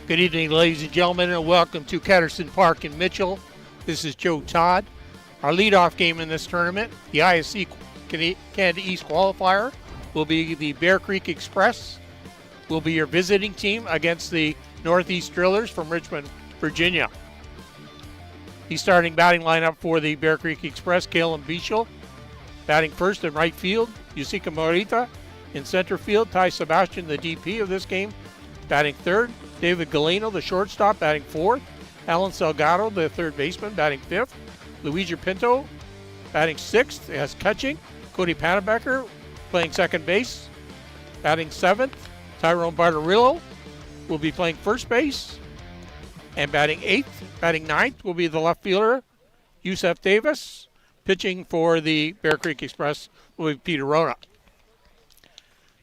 Good evening, ladies and gentlemen, and welcome to Ketterson Park in Mitchell. This is Joe Todd. Our leadoff game in this tournament, the ISC Canada East qualifier, will be the Bear Creek Express. Will be your visiting team against the Northeast Drillers from Richmond, Virginia. The starting batting lineup for the Bear Creek Express: Kalen Bichel batting first in right field, Yusika Morita in center field, Ty Sebastian, the DP of this game, batting third, David Galeno, the shortstop, batting fourth, Alan Salgado, the third baseman, batting fifth, Luigi Pinto batting sixth as catching, Cody Panabecker playing second base, batting seventh, Tyrone Bartarillo will be playing first base, and batting eighth, batting ninth will be the left fielder, Yusef Davis. Pitching for the Bear Creek Express will be Peter Rona.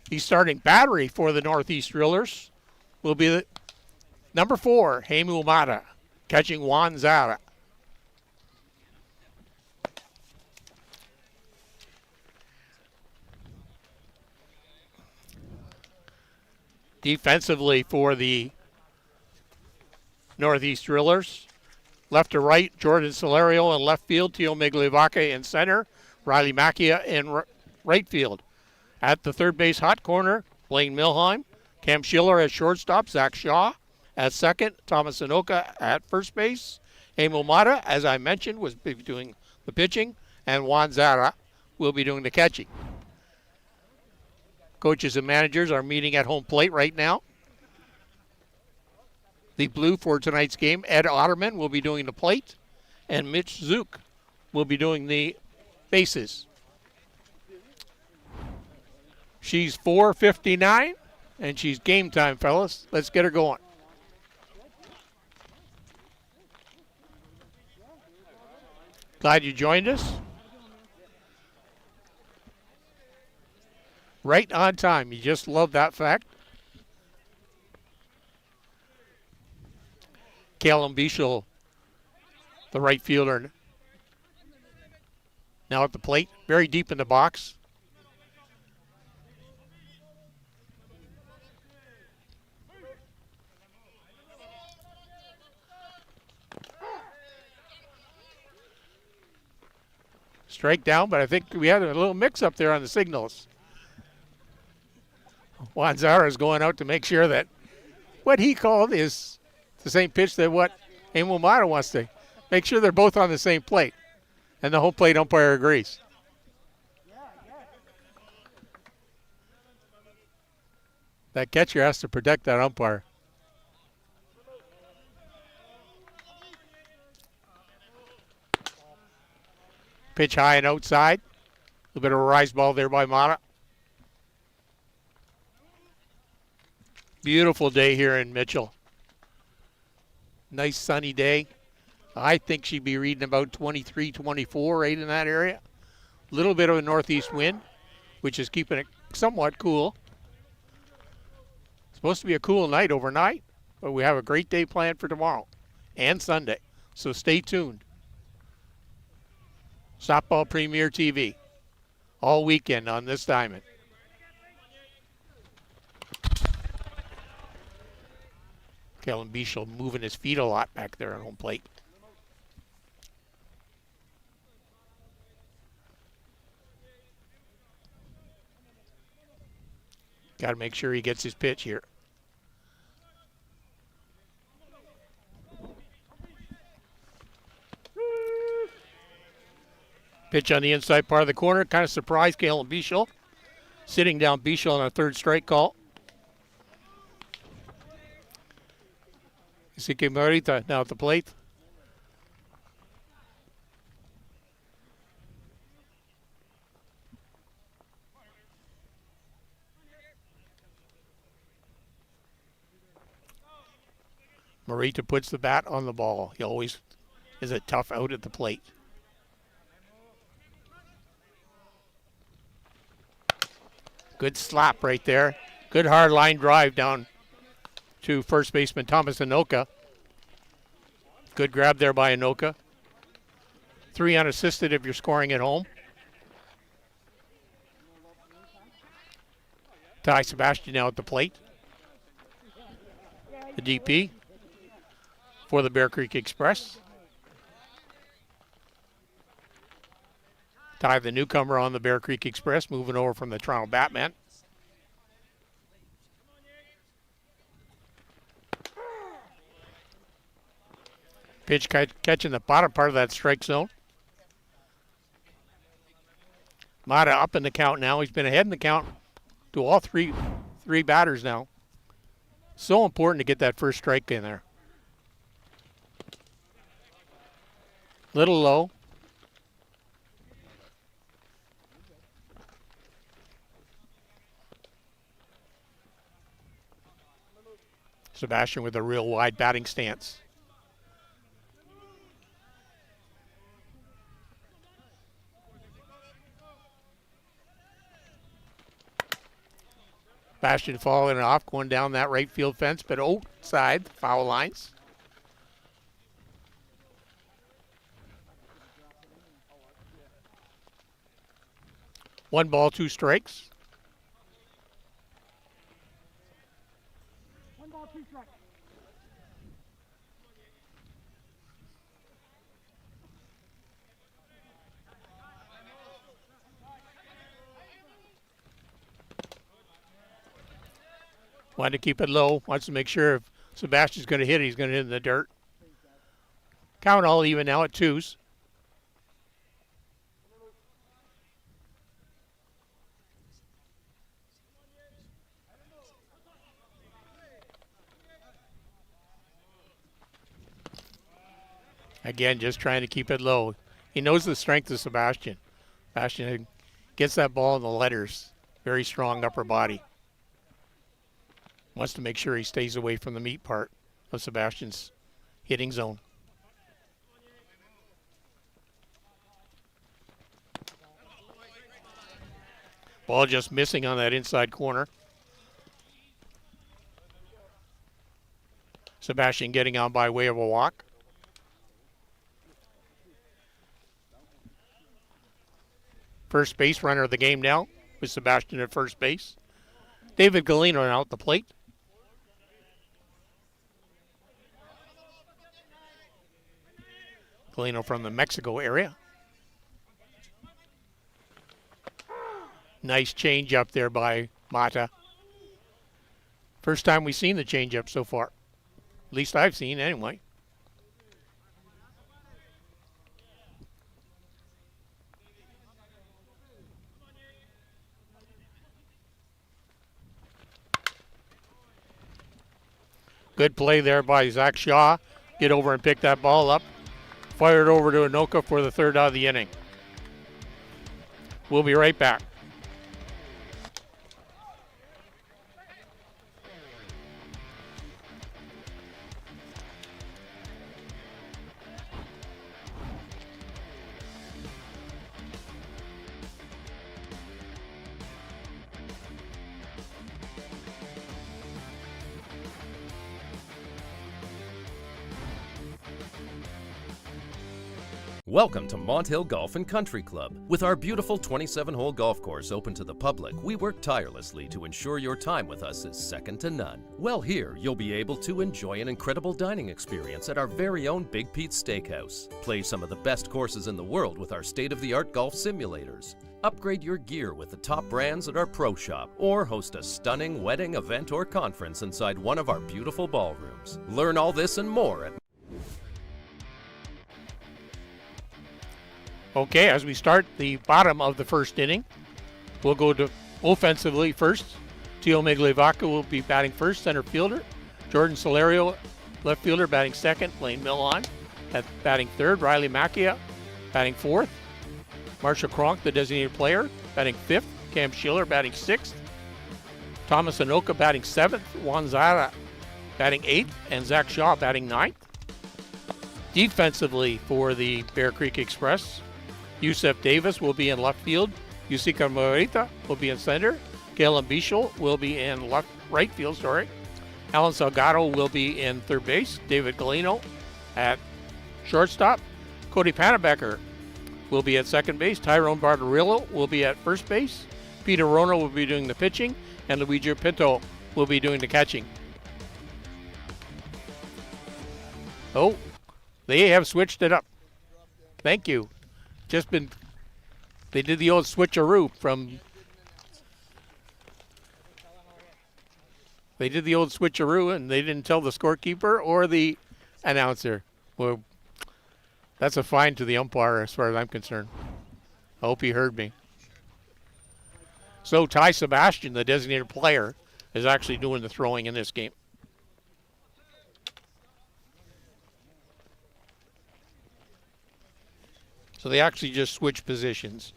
The starting battery for the Northeast Drillers will be the number 4, Heimu Mata, catching Juan Zara. Defensively for the Northeast Drillers, left to right, Jordan Solario in left field, Tio Migliavaca in center, Riley Macchia in right field. At the third base hot corner, Blaine Milheim, Cam Schiller at shortstop, Zach Shaw at second, Thomas Anoka at first base. Emil Mata, as I mentioned, was doing the pitching, and Juan Zara will be doing the catching. Coaches and managers are meeting at home plate right now. The blue for tonight's game, Ed Otterman will be doing the plate, and Mitch Zook will be doing the bases. She's 4:59, and she's game time, fellas. Let's get her going. Glad you joined us. Right on time. You just love that fact. Kalen Bichel, the right fielder, now at the plate, very deep in the box. Strike down, but I think we had a little mix-up there on the signals. Juan Zara is going out to make sure that what he called is the same pitch that what Emil Mata wants to. Make sure they're both on the same plate. And the home plate umpire agrees. That catcher has to protect that umpire. Pitch high and outside. A little bit of a rise ball there by Mata. Beautiful day here in Mitchell. Nice sunny day. I think she'd be reading about 23, 24 right in that area. A little bit of a northeast wind, which is keeping it somewhat cool. It's supposed to be a cool night overnight, but we have a great day planned for tomorrow and Sunday. So stay tuned. Softball Premier TV all weekend on this diamond. Kellen Bichel moving his feet a lot back there on home plate. Got to make sure he gets his pitch here. Pitch on the inside part of the corner. Kind of surprised Kalen Bichel. Sitting down Bichel on a third strike call. Isike Morita now at the plate. Morita puts the bat on the ball. He always is a tough out at the plate. Good slap right there. Good hard line drive down to first baseman Thomas Anoka. Good grab there by Anoka. 3 unassisted if you're scoring at home. Ty Sebastian now at the plate. the DP for the Bear Creek Express. Ty, the newcomer on the Bear Creek Express, moving over from the Toronto Batman. Pitch catching the bottom part of that strike zone. Mata up in the count now. He's been ahead in the count to all three batters now. So important to get that first strike in there. Little low. Sebastian with a real wide batting stance. Sebastian falling off, going down that right field fence, but outside the foul lines. One ball, two strikes. Wanted to keep it low. Wants to make sure if Sebastian's going to hit it, he's going to hit it in the dirt. Count all even now at 2s. Again, just trying to keep it low. He knows the strength of Sebastian. Sebastian gets that ball in the letters. Very strong upper body. Wants to make sure he stays away from the meat part of Sebastian's hitting zone. Ball just missing on that inside corner. Sebastian getting on by way of a walk. First base runner of the game now with Sebastian at first base. David Galino out the plate. Galino from the Mexico area. Nice change up there by Mata. First time we've seen the change up so far. At least I've seen anyway. Good play there by Zach Shaw. Get over and pick that ball up. Fired over to Anoka for the third out of the inning. We'll be right back. Welcome to Mont Hill Golf and Country Club. With our beautiful 27-hole golf course open to the public, we work tirelessly to ensure your time with us is second to none. Well, here you'll be able to enjoy an incredible dining experience at our very own Big Pete's Steakhouse. Play some of the best courses in the world with our state-of-the-art golf simulators. Upgrade your gear with the top brands at our pro shop, or host a stunning wedding, event, or conference inside one of our beautiful ballrooms. Learn all this and more at Okay, as we start the bottom of the first inning, we'll go to offensively first. Tio Miglivaca will be batting first, center fielder. Jordan Solario, left fielder, batting second. Blaine Milon at batting third. Riley Macchia batting fourth. Marshall Kronk, the designated player, batting fifth. Cam Schiller batting sixth. Thomas Anoka batting seventh. Juan Zara batting eighth. And Zach Shaw batting ninth. Defensively for the Bear Creek Express, Yusef Davis will be in left field. Yusika Morita will be in center. Kalen Bichel will be in right field. Alan Salgado will be in third base. David Galino at shortstop. Cody Panabecker will be at second base. Tyrone Barbarillo will be at first base. Peter Rona will be doing the pitching. And Luigi Pinto will be doing the catching. Oh, they have switched it up. Thank you. They did the old switcheroo They did the old switcheroo, and they didn't tell the scorekeeper or the announcer. Well, that's a fine to the umpire as far as I'm concerned. I hope he heard me. So Ty Sebastian, the designated player, is actually doing the throwing in this game. So they actually just switch positions.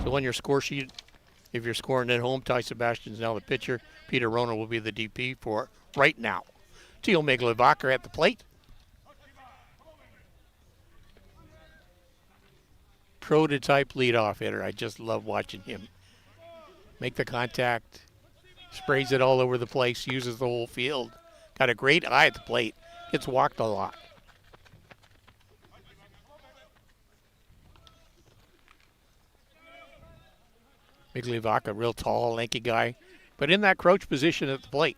So on your score sheet, if you're scoring at home, Ty Sebastian's now the pitcher. Peter Rona will be the DP for right now. Teo Miglavacher at the plate. Prototype leadoff hitter. I just love watching him make the contact, sprays it all over the place, uses the whole field. Got a great eye at the plate. Gets walked a lot. Miglavacher, real tall, lanky guy, but in that crouch position at the plate.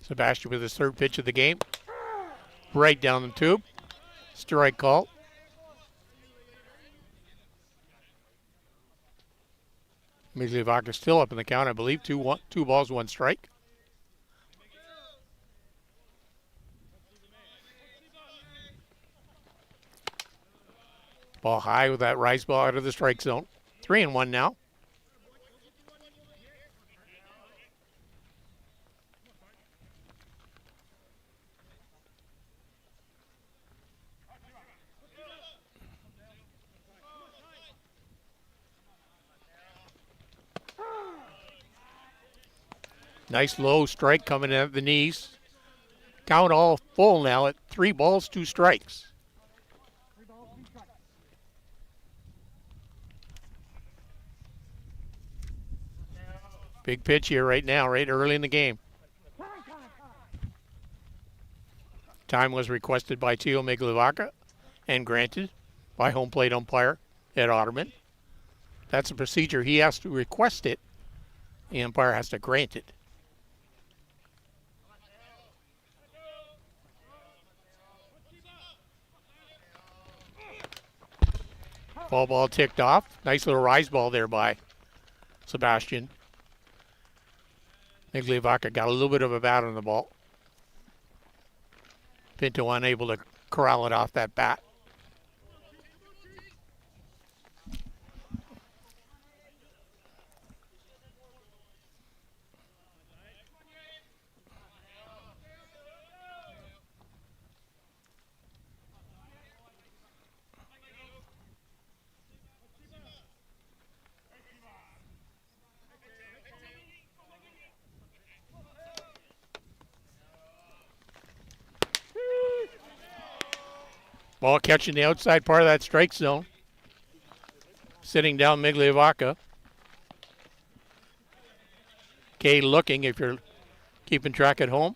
Sebastian with his third pitch of the game. Right down the tube. Strike call. Miglavacher still up in the count, I believe. Two balls, one strike. Ball high with that rise ball out of the strike zone. 3-1 now. Nice low strike coming in at the knees. Count all full now at 3 balls, 2 strikes. Big pitch here right now, right early in the game. Time was requested by Teo Miglavacher and granted by home plate umpire Ed Otterman. That's a procedure. He has to request it. The umpire has to grant it. Ball ticked off. Nice little rise ball there by Sebastian. Miglavacher got a little bit of a bat on the ball. Pinto unable to corral it off that bat. Ball catching the outside part of that strike zone. Sitting down Miglavacher. Kay looking if you're keeping track at home.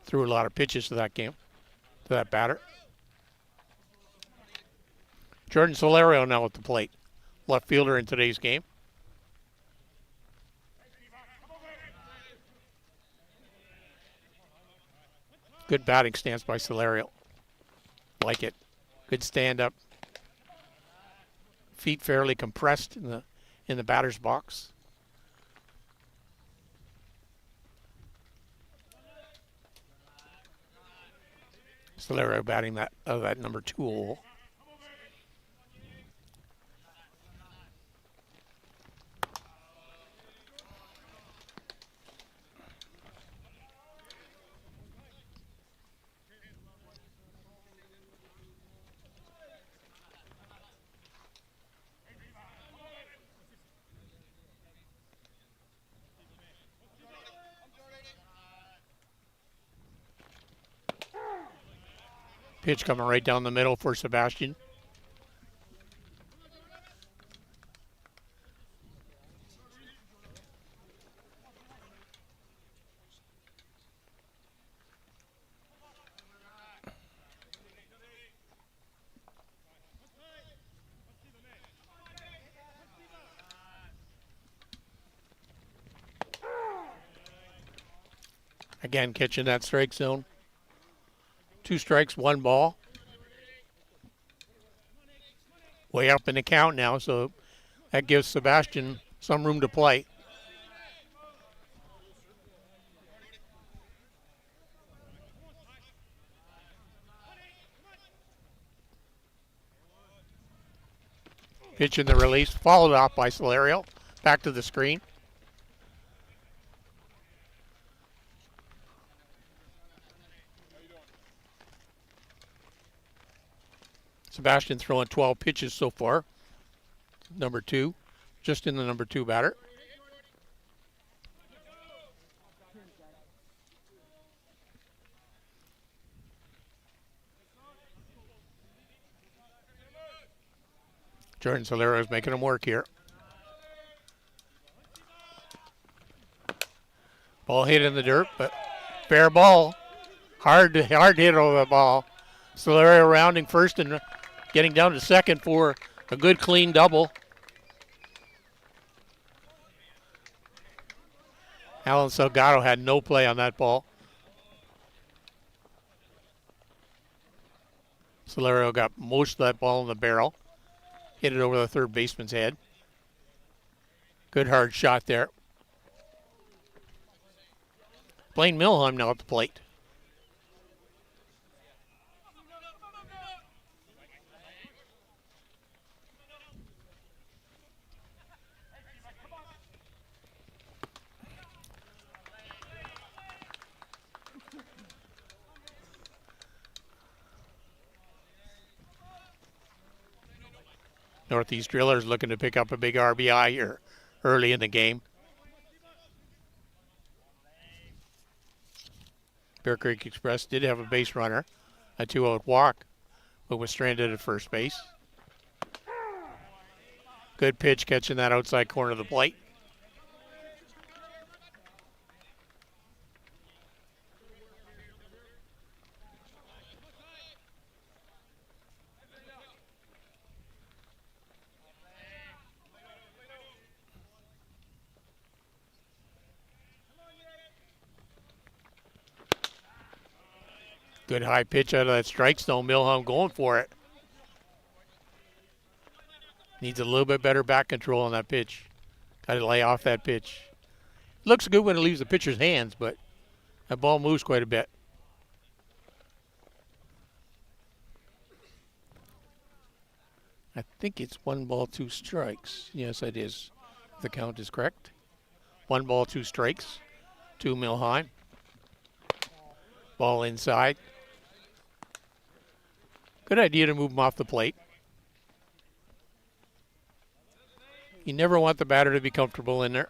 Threw a lot of pitches to that game, to that batter. Jordan Solario now at the plate. Left fielder in today's game. Good batting stance by Solario. Like it. Good stand up. Feet fairly compressed in the batter's box. Solario batting that number 2 hole. Pitch coming right down the middle for Sebastian. Again, catching that strike zone. 2 strikes, 1 ball. Way up in the count now, so that gives Sebastian some room to play. Pitch in the release, followed up by Solario. Back to the screen. Sebastian throwing 12 pitches so far. Number 2, just in the number 2 batter. Jordan Solero is making him work here. Ball hit in the dirt, but fair ball. Hard hit over the ball. Solero rounding first and getting down to second for a good clean double. Alan Salgado had no play on that ball. Solero got most of that ball in the barrel. Hit it over the third baseman's head. Good hard shot there. Blaine Milheim now at the plate. Northeast Drillers looking to pick up a big RBI here early in the game. Bear Creek Express did have a base runner, a 2-out walk, but was stranded at first base. Good pitch catching that outside corner of the plate. Good high pitch out of that strike zone. Milheim going for it. Needs a little bit better back control on that pitch. Got to lay off that pitch. Looks good when it leaves the pitcher's hands, but that ball moves quite a bit. I think it's 1 ball, 2 strikes. Yes, it is. The count is correct. 1 ball, 2 strikes to Milheim. Ball inside. Good idea to move him off the plate. You never want the batter to be comfortable in there.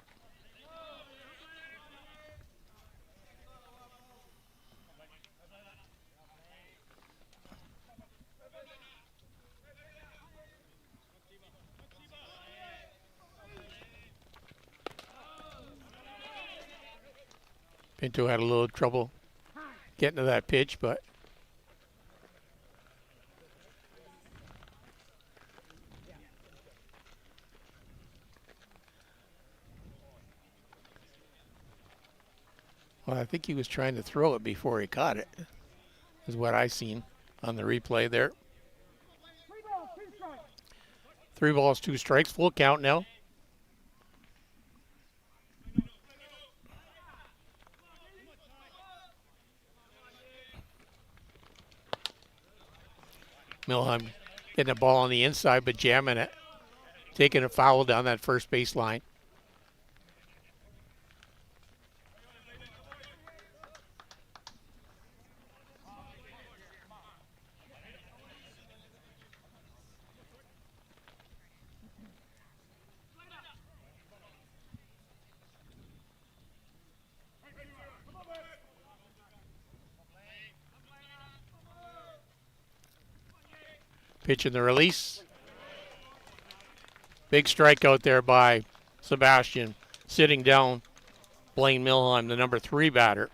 Pinto had a little trouble getting to that pitch, but well, I think he was trying to throw it before he caught it, is what I seen on the replay there. 3 balls, 2 strikes, full count now. Milheim getting the ball on the inside, but jamming it. Taking a foul down that first base line. Pitch in the release. Big strikeout there by Sebastian, sitting down Blaine Milheim, the number 3 batter.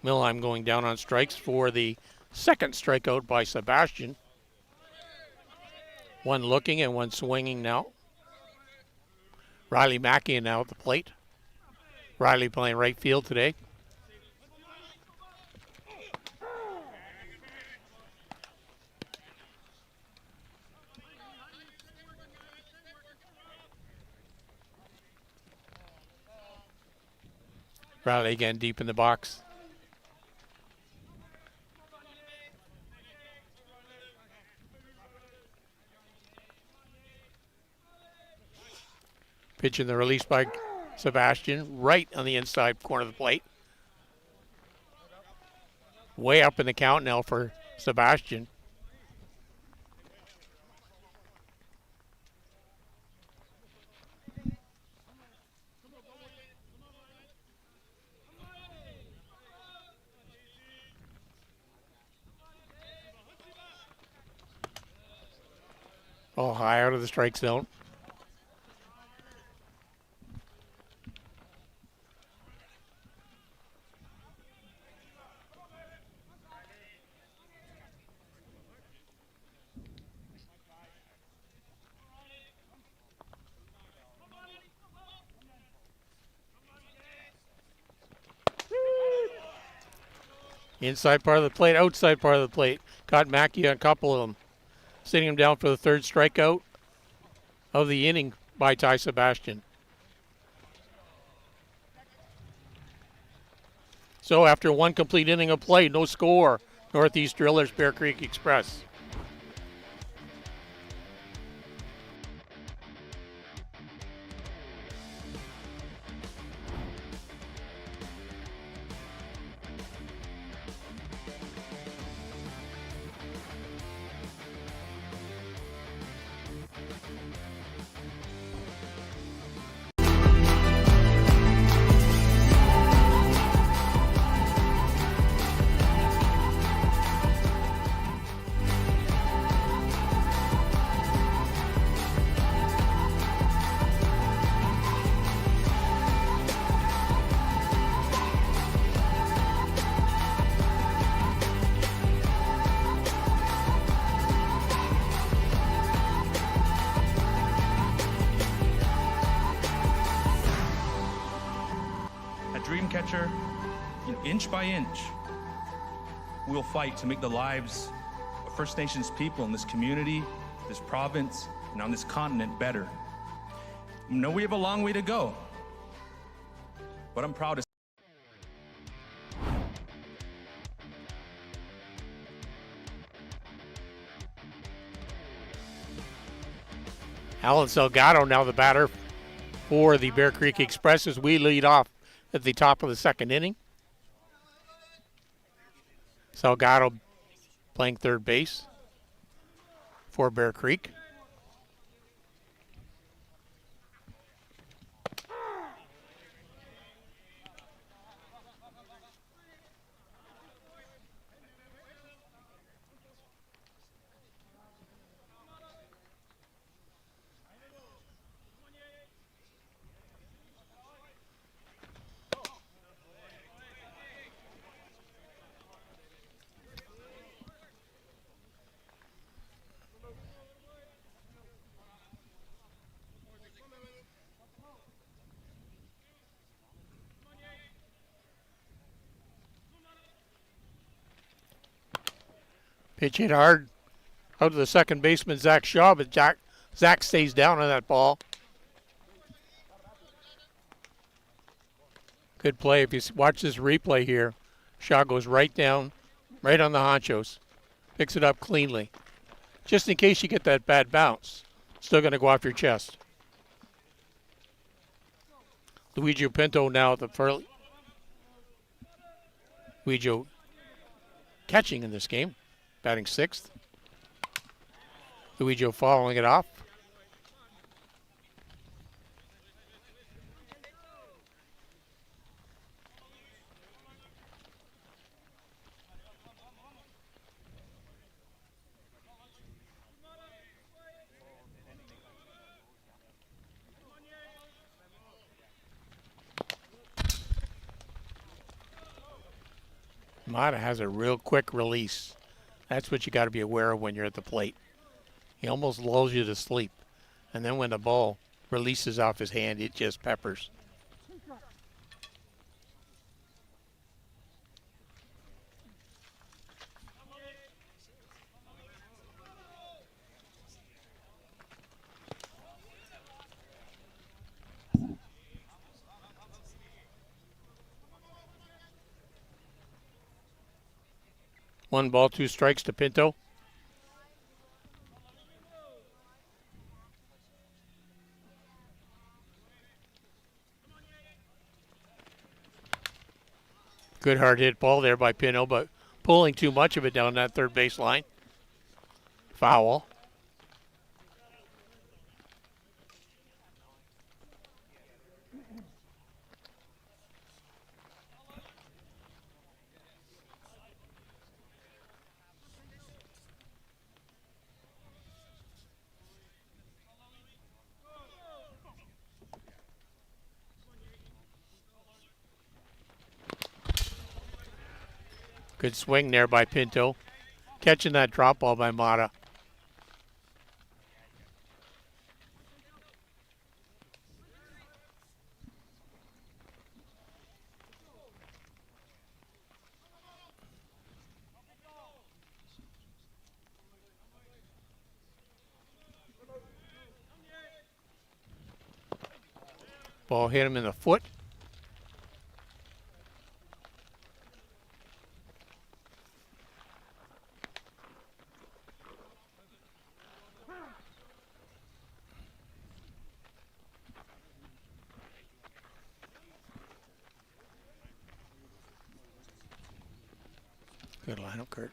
Milheim going down on strikes for the second strikeout by Sebastian. 1 looking and 1 swinging now. Riley Mackey now at the plate. Riley playing right field today. Riley again deep in the box. Pitch in the release by Sebastian, right on the inside corner of the plate. Way up in the count now for Sebastian. Oh, high out of the strike zone. Inside part of the plate, outside part of the plate. Caught Mackey on a couple of them. Sitting him down for the third strikeout of the inning by Ty Sebastian. So after one complete inning of play, no score. Northeast Drillers, Bear Creek Express. Dream catcher, inch by inch, we'll fight to make the lives of First Nations people in this community, this province, and on this continent better. I know we have a long way to go, but I'm proud to Alan Salgado now the batter for the Bear Creek Express as we lead off at the top of the second inning. Salgado playing third base for Bear Creek. Pitch hit hard out to the second baseman, Zach Shaw, but Zach stays down on that ball. Good play. If you watch this replay here, Shaw goes right down, right on the honchos. Picks it up cleanly. Just in case you get that bad bounce. Still going to go off your chest. Luigi Pinto now at the first. Luigi catching in this game. Batting sixth. Luigi following it off. Mata has a real quick release. That's what you got to be aware of when you're at the plate. He almost lulls you to sleep. And then when the ball releases off his hand, it just peppers. 1 ball, 2 strikes to Pinto. Good hard hit ball there by Pinto, but pulling too much of it down that third base line. Foul. Good swing there by Pinto. Catching that drop ball by Mata. Ball hit him in the foot. Good lineup, Kurt.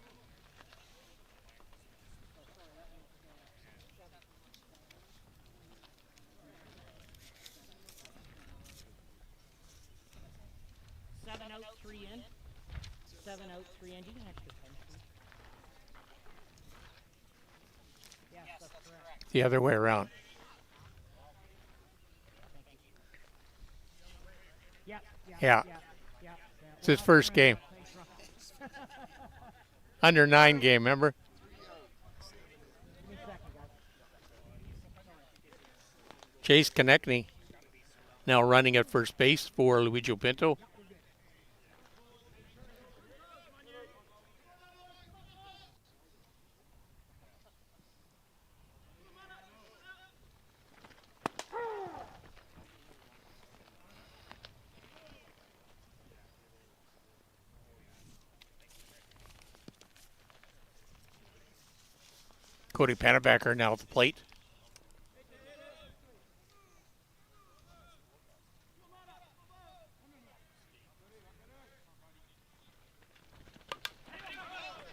Seven out, 3 in. 7 out, 3 in. Do you need an extra pen, please? Yes, that's correct. The other way around. Yeah. It's his first game. Under 9 game, remember? Chase Konechny now running at first base for Luigi Pinto. Cody Panabacker now at the plate.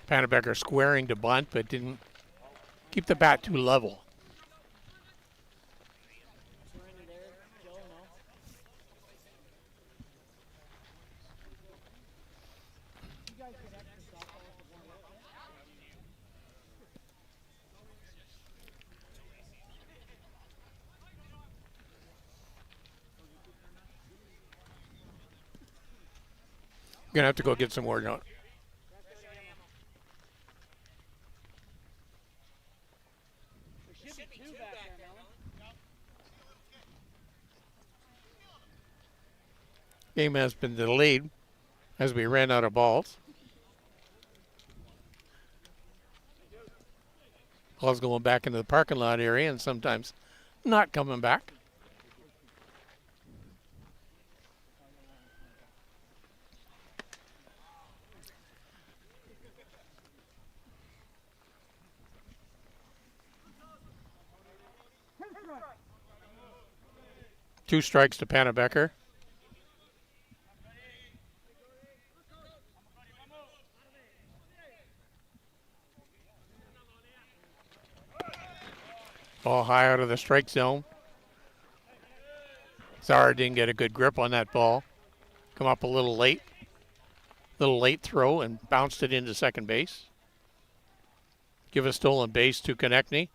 Panabacker squaring to bunt, but didn't keep the bat too level. Gonna have to go get some more, John. Game has been delayed as we ran out of balls. Balls going back into the parking lot area and sometimes not coming back. Two strikes to Panabacker. Ball high out of the strike zone. Zara didn't get a good grip on that ball. Come up a little late. Little late throw and bounced it into second base. Give a stolen base to Konechny.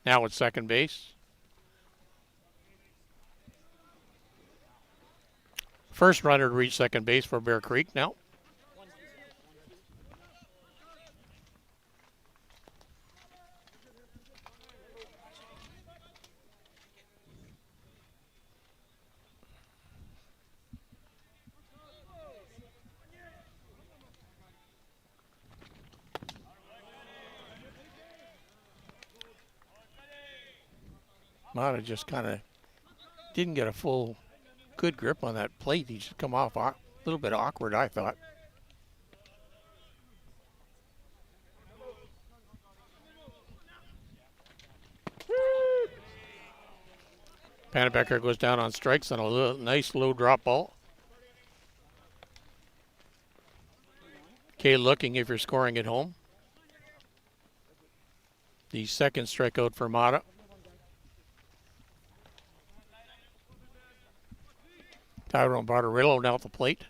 Now at second base. First runner to reach second base for Bear Creek now. Mata just kind of didn't get a full good grip on that plate. He just come off a little bit awkward, I thought. Pannebecker goes down on strikes on a nice low drop ball. Okay, looking if you're scoring at home. The second strikeout for Mata. Tyrone Bartorillo now at the plate.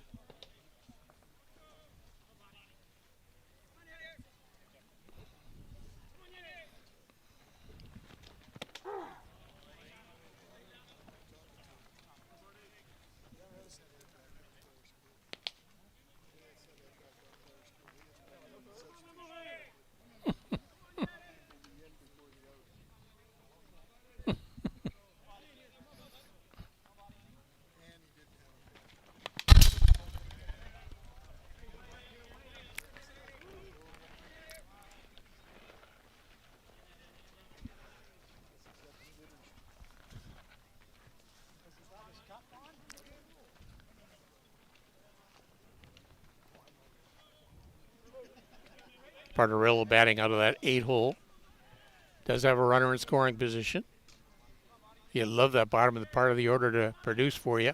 Bartorillo batting out of that 8-hole. Does have a runner in scoring position. You love that bottom of the part of the order to produce for you.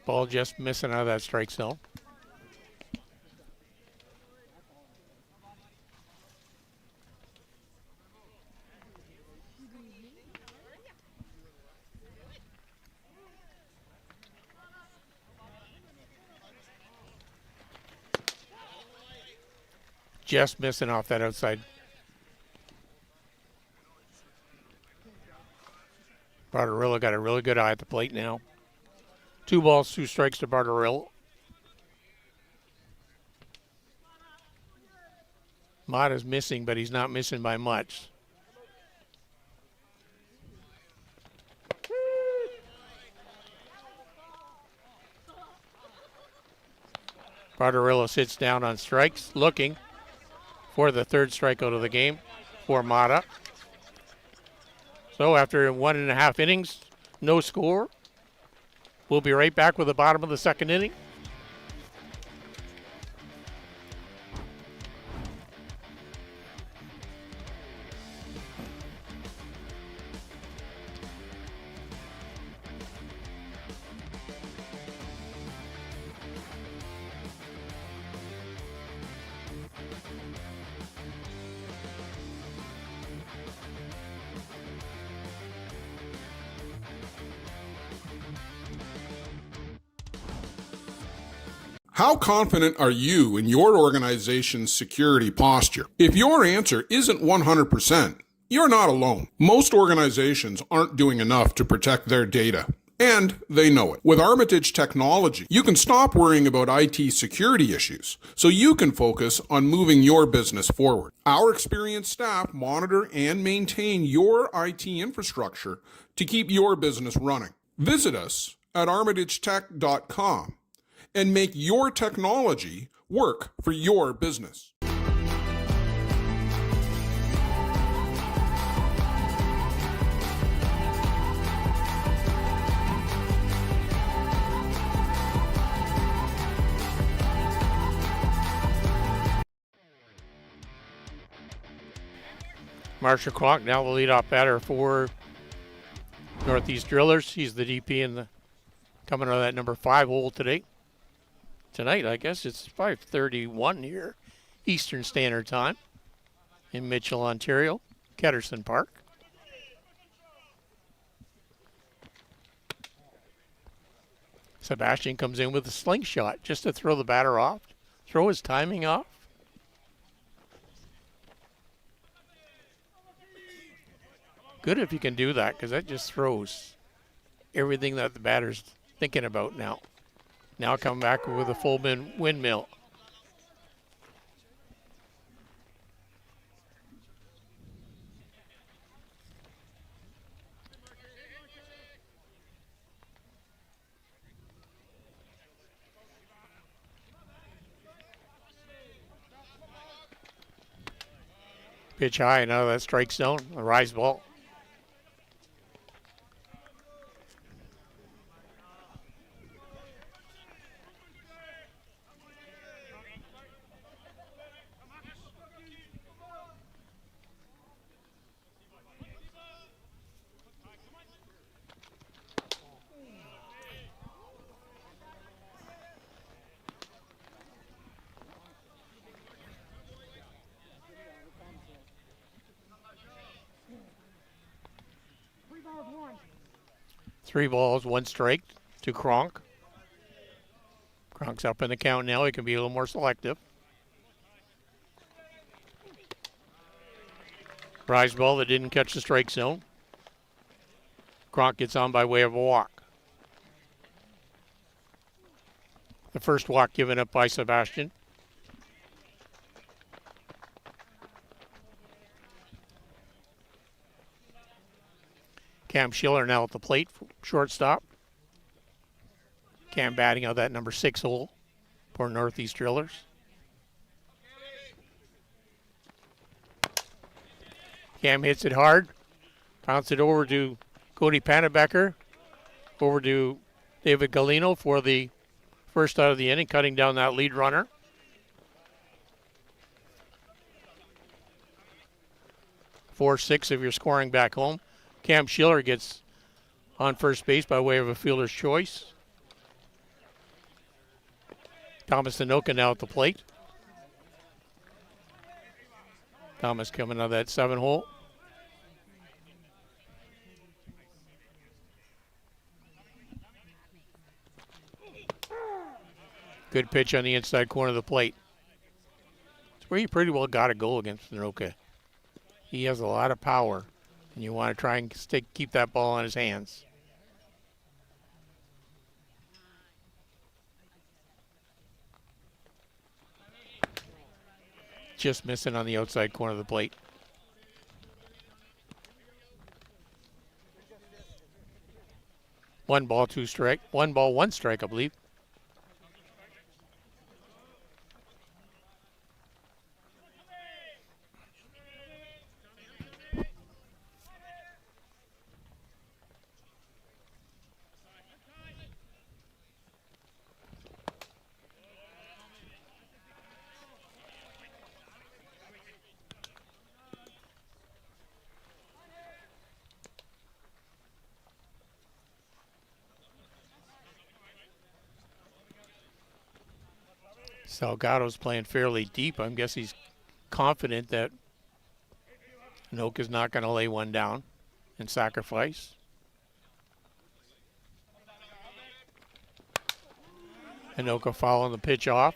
Ball just missing out of that strike zone. Just missing off that outside. Bartorillo got a really good eye at the plate now. 2 balls, 2 strikes to Bartorillo. Mata's missing, but he's not missing by much. Bartorillo sits down on strikes, looking for the 3rd strikeout of the game for Mata. So after 1.5 innings, no score. We'll be right back with the bottom of the 2nd inning. How confident are you in your organization's security posture? If your answer isn't 100%, you're not alone. Most organizations aren't doing enough to protect their data, and they know it. With Armitage technology, you can stop worrying about IT security issues so you can focus on moving your business forward. Our experienced staff monitor and maintain your IT infrastructure to keep your business running. Visit us at armitagetech.com and make your technology work for your business. Marshall Cronk now the leadoff batter for Northeast Drillers. He's the DP in the coming out of that number 5 hole today. Tonight, I guess it's 5:31 here, Eastern Standard Time in Mitchell, Ontario, Ketterson Park. Sebastian comes in with a slingshot just to throw the batter off, throw his timing off. Good if you can do that, because that just throws everything that the batter's thinking about now. Now coming back with a full windmill. Pitch high, now that strike zone, a rise ball. 3 balls, 1 strike to Kronk. Kronk's up in the count now. He can be a little more selective. Rise ball that didn't catch the strike zone. Kronk gets on by way of a walk. The first walk given up by Sebastian. Cam Schiller now at the plate, shortstop. Cam batting out that number 6 hole for Northeast Drillers. Cam hits it hard. Bounce it over to Cody Pannebecker. Over to David Galino for the first out of the inning, cutting down that lead runner. Four, 6 if you're scoring back home. Cam Schiller gets on first base by way of a fielder's choice. Thomas Tanoka now at the plate. Thomas coming out of that 7 hole. Good pitch on the inside corner of the plate. It's where you pretty well got to go against Tanoka. He has a lot of power, and you want to try and keep that ball in his hands. Just missing on the outside corner of the plate. One ball, 2 strike. 1 ball, 1 strike, I believe. Salgado's playing fairly deep. I guess he's confident that Anoka's not going to lay one down and sacrifice. Anoka following the pitch off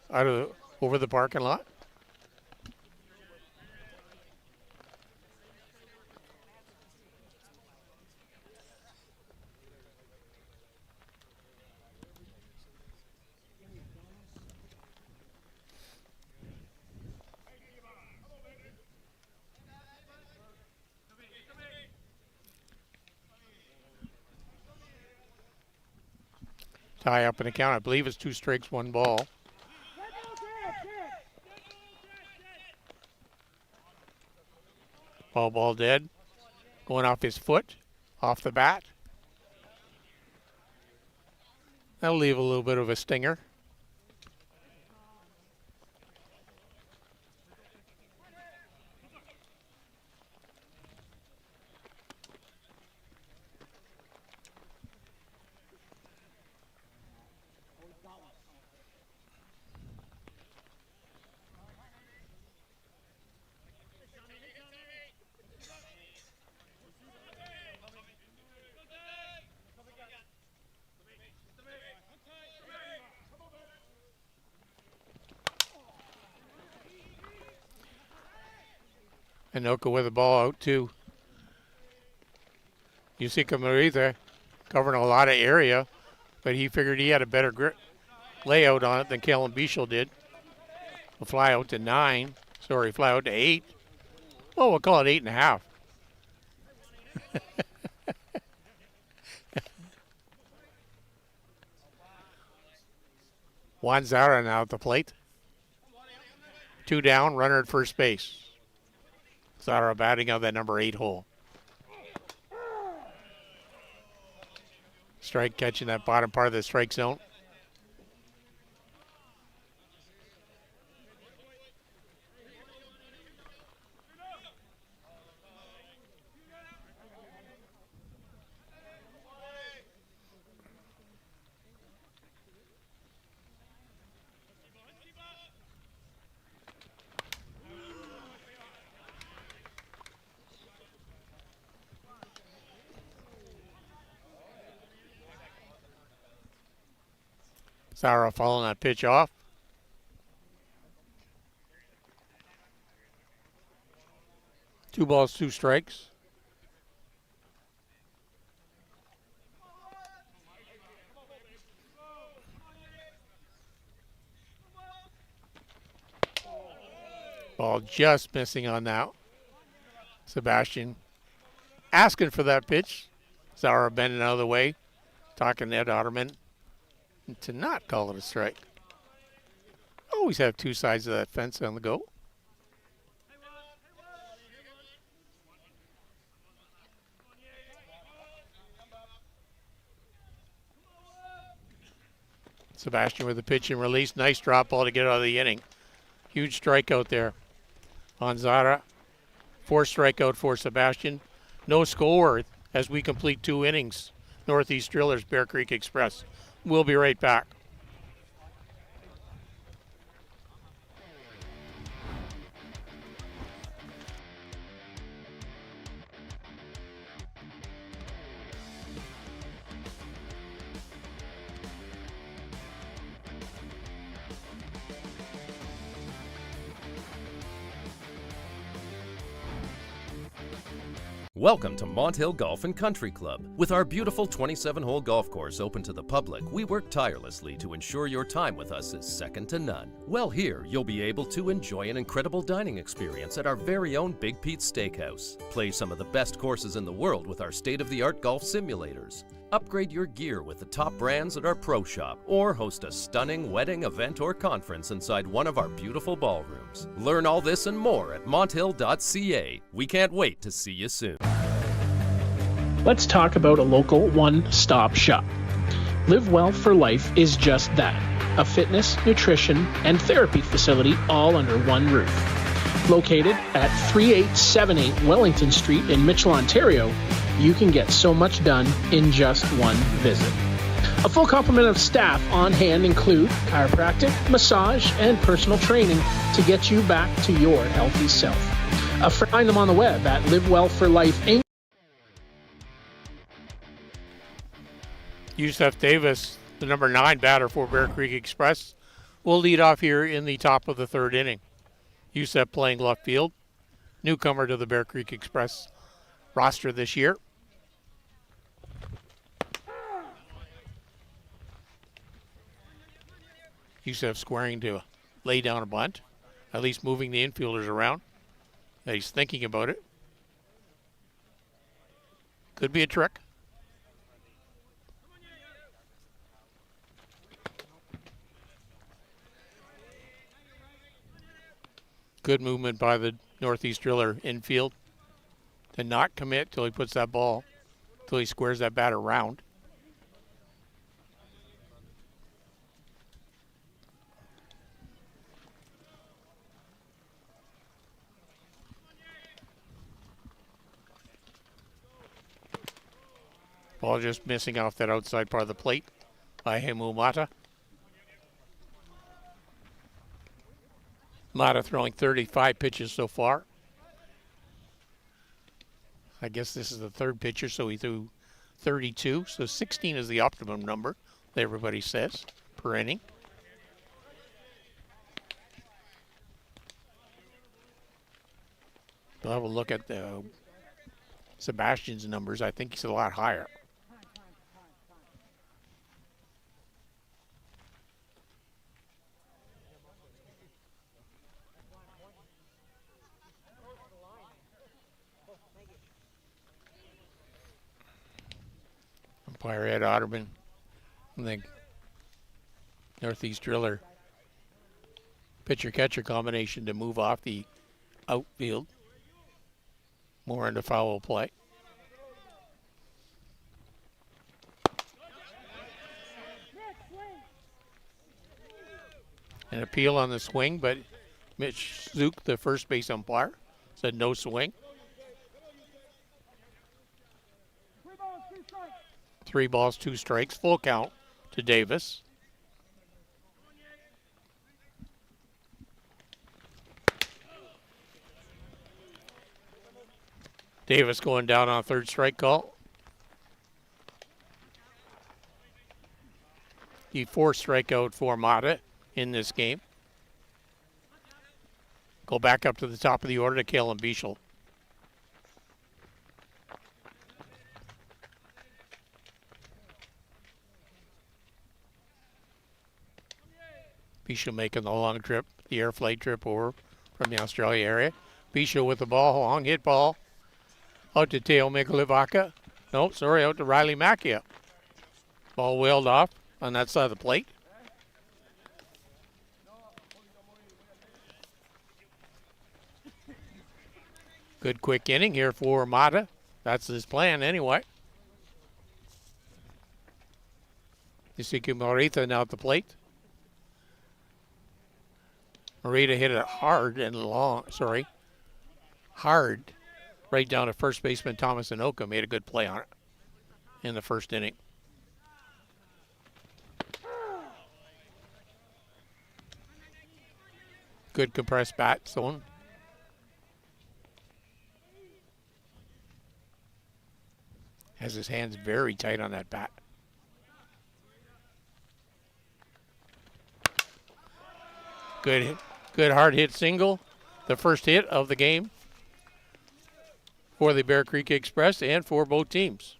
over the parking lot. Tie up in the count. I believe it's 2 strikes, 1 ball. Ball dead. Going off his foot, off the bat. That'll leave a little bit of a stinger. Anoka with the ball out to Yusika Marita, covering a lot of area, but he figured he had a better layout on it than Kellen Bischel did. A fly out to 9. Sorry, fly out to 8. Well, we'll call it 8.5. Juan Zara now at the plate. 2 down, runner at first base. Zara batting out that number 8 hole. Strike catching that bottom part of the strike zone. Zara fouling that pitch off. Two balls, two strikes. Ball just missing on that. Sebastian asking for that pitch. Zara bending out of the way, talking to Ed Otterman to not call it a strike. Always have two sides of that fence on the go. Sebastian with the pitch and release. Nice drop ball to get out of the inning. Huge strikeout there on Zara. Fourth strikeout for Sebastian. No score as we complete 2 innings. Northeast Drillers, Bear Creek Express. We'll be right back. Welcome to Mont Hill Golf and Country Club. With our beautiful 27-hole golf course open to the public, we work tirelessly to ensure your time with us is second to none. Well, here you'll be able to enjoy an incredible dining experience at our very own Big Pete's Steakhouse. Play some of the best courses in the world with our state-of-the-art golf simulators. Upgrade your gear with the top brands at our pro shop, or host a stunning wedding, event, or conference inside one of our beautiful ballrooms. Learn all this and more at monthill.ca. We can't wait to see you soon. Let's talk about a local one-stop shop. Live Well for Life is just that, a fitness, nutrition, and therapy facility all under one roof. Located at 3878 Wellington Street in Mitchell, Ontario, you can get so much done in just one visit. A full complement of staff on hand include chiropractic, massage, and personal training to get you back to your healthy self. Find them on the web at Live Well for Life Inc. Yusef Davis, the number 9 batter for Bear Creek Express, will lead off here in the top of the 3rd inning. Yusef playing left field, newcomer to the Bear Creek Express roster this year. Yusef squaring to lay down a bunt, at least moving the infielders around. He's thinking about it. Could be a trick. Good movement by the Northeast Driller infield to not commit till he puts that ball, till he squares that bat around. Ball just missing off that outside part of the plate by Hemu Mata. Mata throwing 35 pitches so far. I guess this is the 3rd pitcher, so he threw 32. So 16 is the optimum number, that everybody says, per inning. We'll have a look at Sebastian's numbers. I think he's a lot higher. Umpire Ed Otterman, and the Northeast Driller pitcher-catcher combination to move off the outfield, more into foul play. An appeal on the swing, but Mitch Zook, the first base umpire, said no swing. 3 balls, 2 strikes, full count to Davis. Davis going down on a 3rd strike call. the fourth strikeout for Mata in this game. Go back up to the top of the order to Kalen Bichel. Bichel making the long trip, the air flight trip over from the Australia area. Bichel with the ball, long hit ball. Out to Teo Mikalivaka. No, sorry, out to Riley Macchia. Ball wheeled off on that side of the plate. Good quick inning here for Mata. That's his plan anyway. Isiki Morita now at the plate. Morita hit it hard and long, hard right down to first baseman Thomas Anoka. Made a good play on it in the first inning. Good compressed bat zone. Has his hands very tight on that bat. Good hard hit single. The first hit of the game for the Bear Creek Express and for both teams.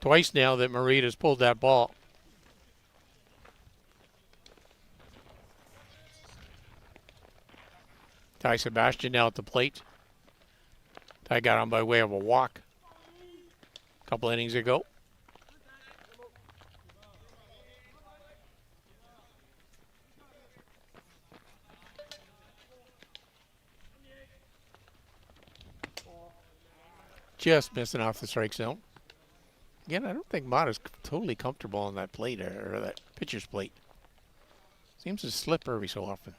Twice now that Morita's pulled that ball. Ty Sebastian now at the plate. Ty got on by way of a walk a couple innings ago. Just missing off the strike zone. Again, I don't think Mata's totally comfortable on that plate or that pitcher's plate. Seems to slip every so often.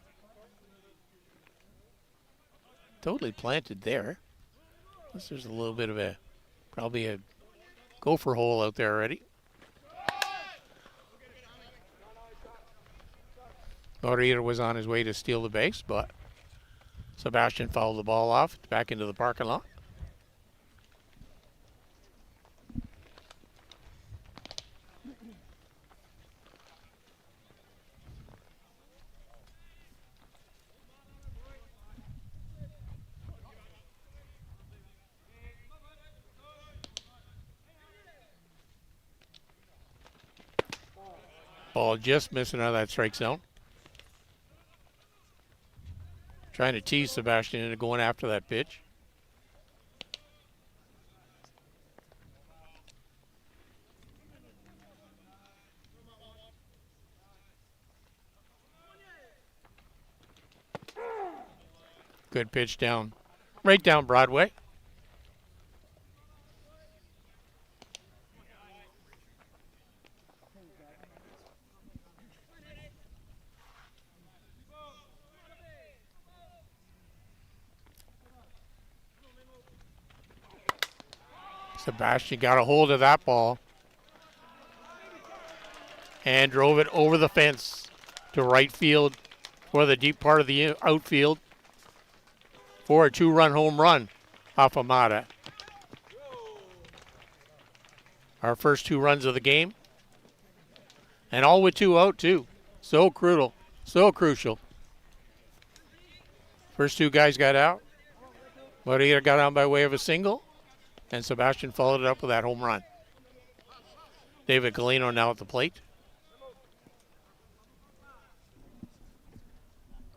Totally planted there. Unless there's a little bit of probably a gopher hole out there already. Morita was on his way to steal the base, but Sebastian fouled the ball off back into the parking lot. Ball just missing out of that strike zone. Trying to tease Sebastian into going after that pitch. Good pitch down, right down Broadway. Sebastian got a hold of that ball and drove it over the fence to right field for the deep part of the outfield for a 2-run home run off of Mata. Our first 2 runs of the game. And all with 2 out too. So crucial. So crucial. First 2 guys got out. Morita got on by way of a single. And Sebastian followed it up with that home run. David Galino now at the plate.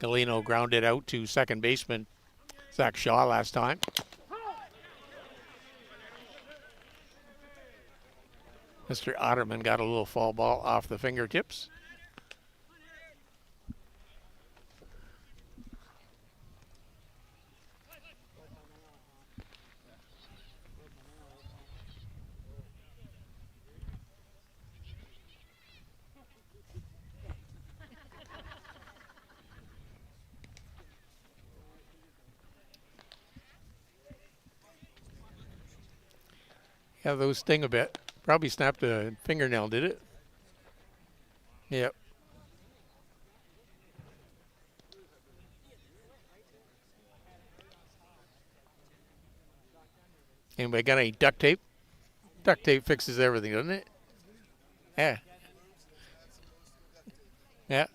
Galino grounded out to second baseman Zach Shaw last time. Mr. Otterman got a little foul ball off the fingertips. Yeah, those sting a bit. Probably snapped a fingernail, did it? Yep. Anybody got any duct tape? Duct tape fixes everything, doesn't it? Yeah. Yeah.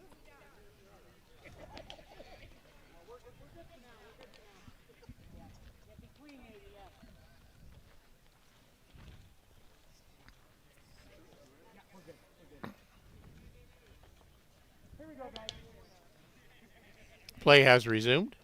Play has resumed.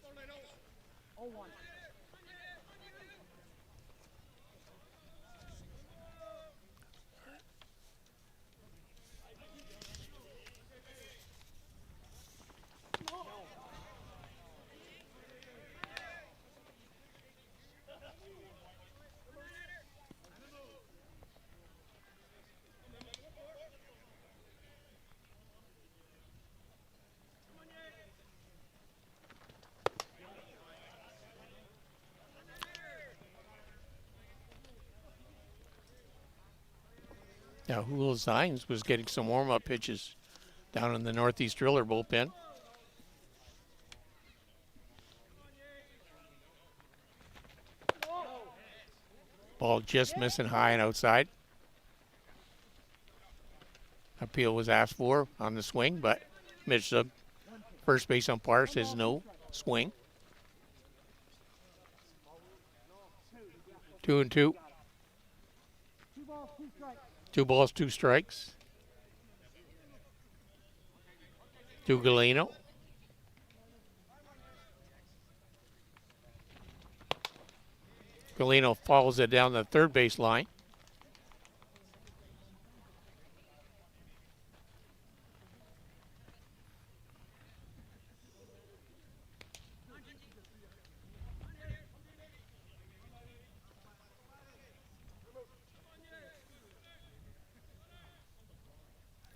Now, Hul Zines was getting some warm-up pitches down in the Northeast Driller bullpen. Ball just missing high and outside. Appeal was asked for on the swing, but Mitch, the first base umpire, says no swing. 2-2. 2 balls, 2 strikes. To Galeno. Galeno follows it down the third base line.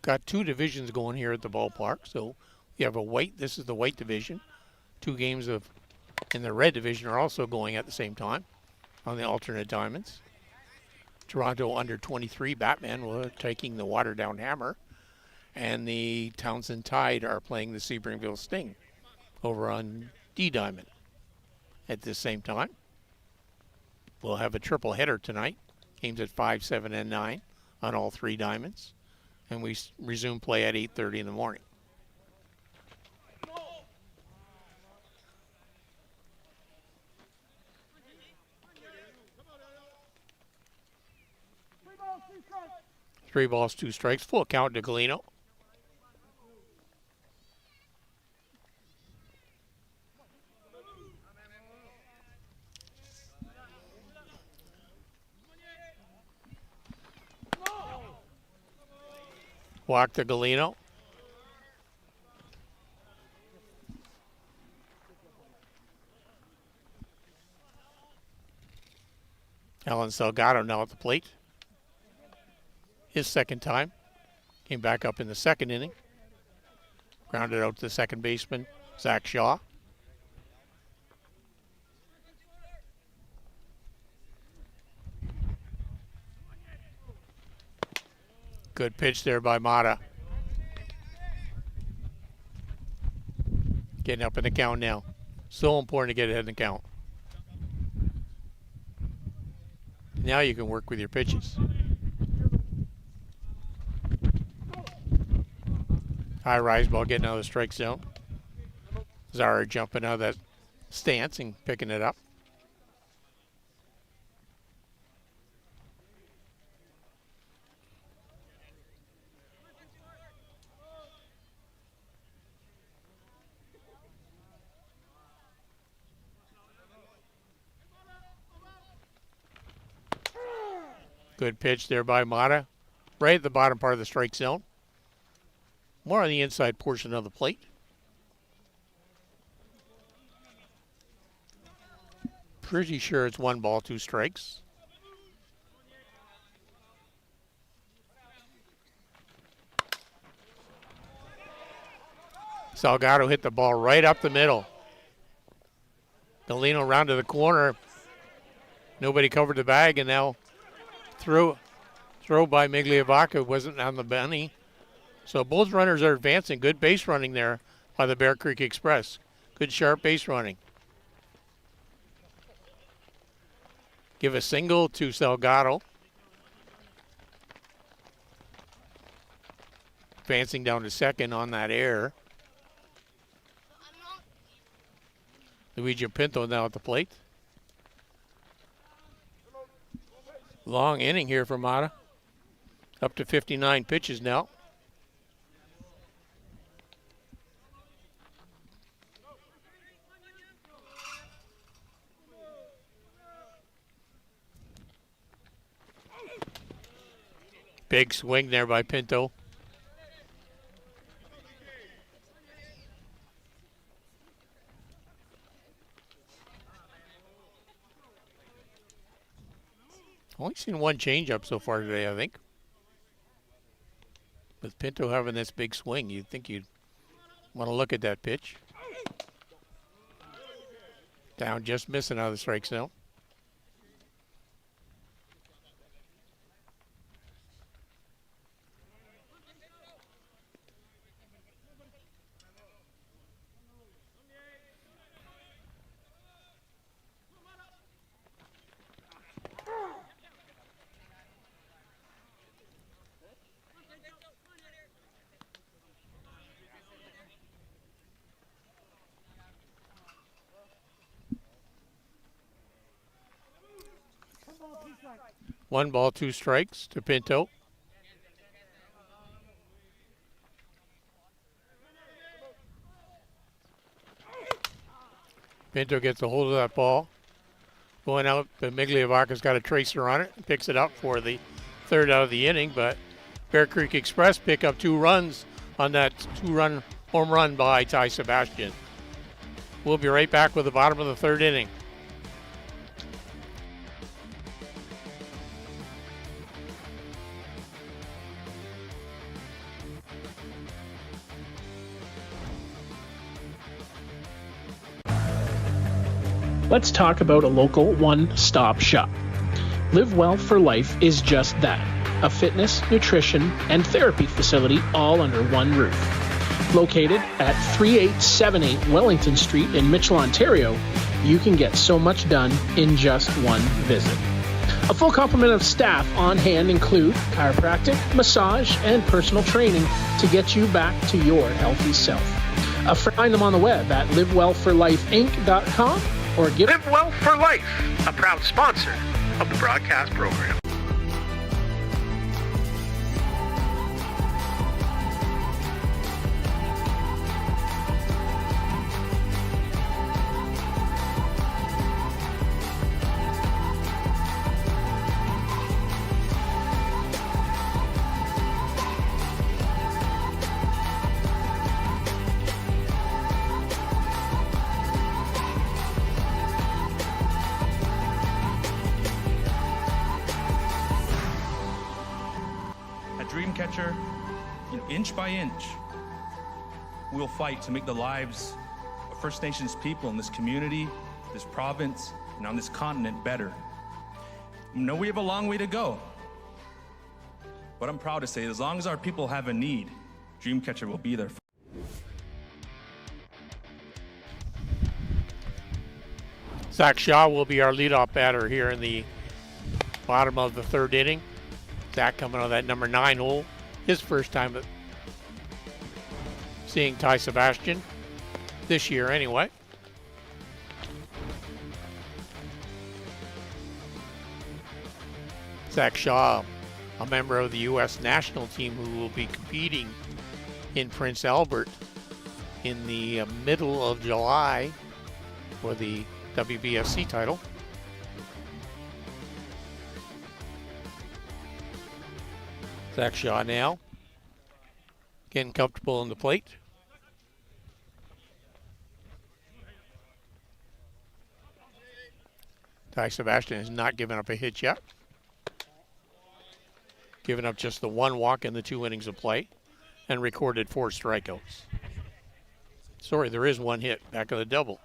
Got 2 divisions going here at the ballpark. So you have a white, this is the white division. 2 games of in the red division are also going at the same time on the alternate diamonds. Toronto under 23 Batman were taking the Waterdown Hammer, and the Townsend Tide are playing the Sebringville Sting over on D Diamond at the same time. We'll have a triple header tonight. Games at 5, 7, and 9 on all 3 diamonds. And we resume play at 8:30 in the morning. Three balls, 2 strikes. Full count to Galeno. Walk to Galeno. Alan Salgado now at the plate. His second time. Came back up in the second inning. Grounded out to the second baseman, Zach Shaw. Good pitch there by Mata. Getting up in the count now. So important to get ahead in the count. Now you can work with your pitches. High rise ball getting out of the strike zone. Zara jumping out of that stance and picking it up. Good pitch there by Mata. Right at the bottom part of the strike zone. More on the inside portion of the plate. Pretty sure it's 1 ball, 2 strikes. Salgado hit the ball right up the middle. Galeno round to the corner. Nobody covered the bag, and now throw by Migliavaca wasn't on the bunny. So both runners are advancing. Good base running there by the Bear Creek Express. Good sharp base running. Give a single to Salgado. advancing down to second on that error. Luigi Pinto now at the plate. Long inning here for Mata. Up to 59 pitches now. Big swing there by Pinto. Only seen one changeup so far today, I think. With Pinto having this big swing, you'd think you'd want to look at that pitch. Down, just missing out of the strike zone. One ball, two strikes to Pinto. Pinto gets a hold of that ball. Going out, but Migliavacca's got a tracer on it and picks it up for the third out of the inning. But Bear Creek Express pick up 2 runs on that 2-run home run by Ty Sebastian. We'll be right back with the bottom of the third inning. Let's talk about a local one-stop shop. Live Well for Life is just that, a fitness, nutrition, and therapy facility all under one roof. Located at 3878 Wellington Street in Mitchell, Ontario, you can get so much done in just one visit. A full complement of staff on hand include chiropractic, massage, and personal training to get you back to your healthy self. Find them on the web at livewellforlifeinc.com or give Live Well for Life, a proud sponsor of the broadcast program. Dreamcatcher, inch by inch, we'll fight to make the lives of First Nations people in this community, this province, and on this continent better. I know we have a long way to go, but I'm proud to say as long as our people have a need, Dreamcatcher will be there. Zach Shaw will be our leadoff batter here in the bottom of the third inning. Zach coming on that number 9 hole. His first time seeing Ty Sebastian this year anyway. Zach Shaw, a member of the U.S. national team who will be competing in Prince Albert in the middle of July for the WBSC title. Zach Shaw now getting comfortable on the plate. Ty Sebastian has not given up a hit yet. Given up just the 1 walk in the 2 innings of play and recorded 4 strikeouts. Sorry, there is 1 hit back of the double.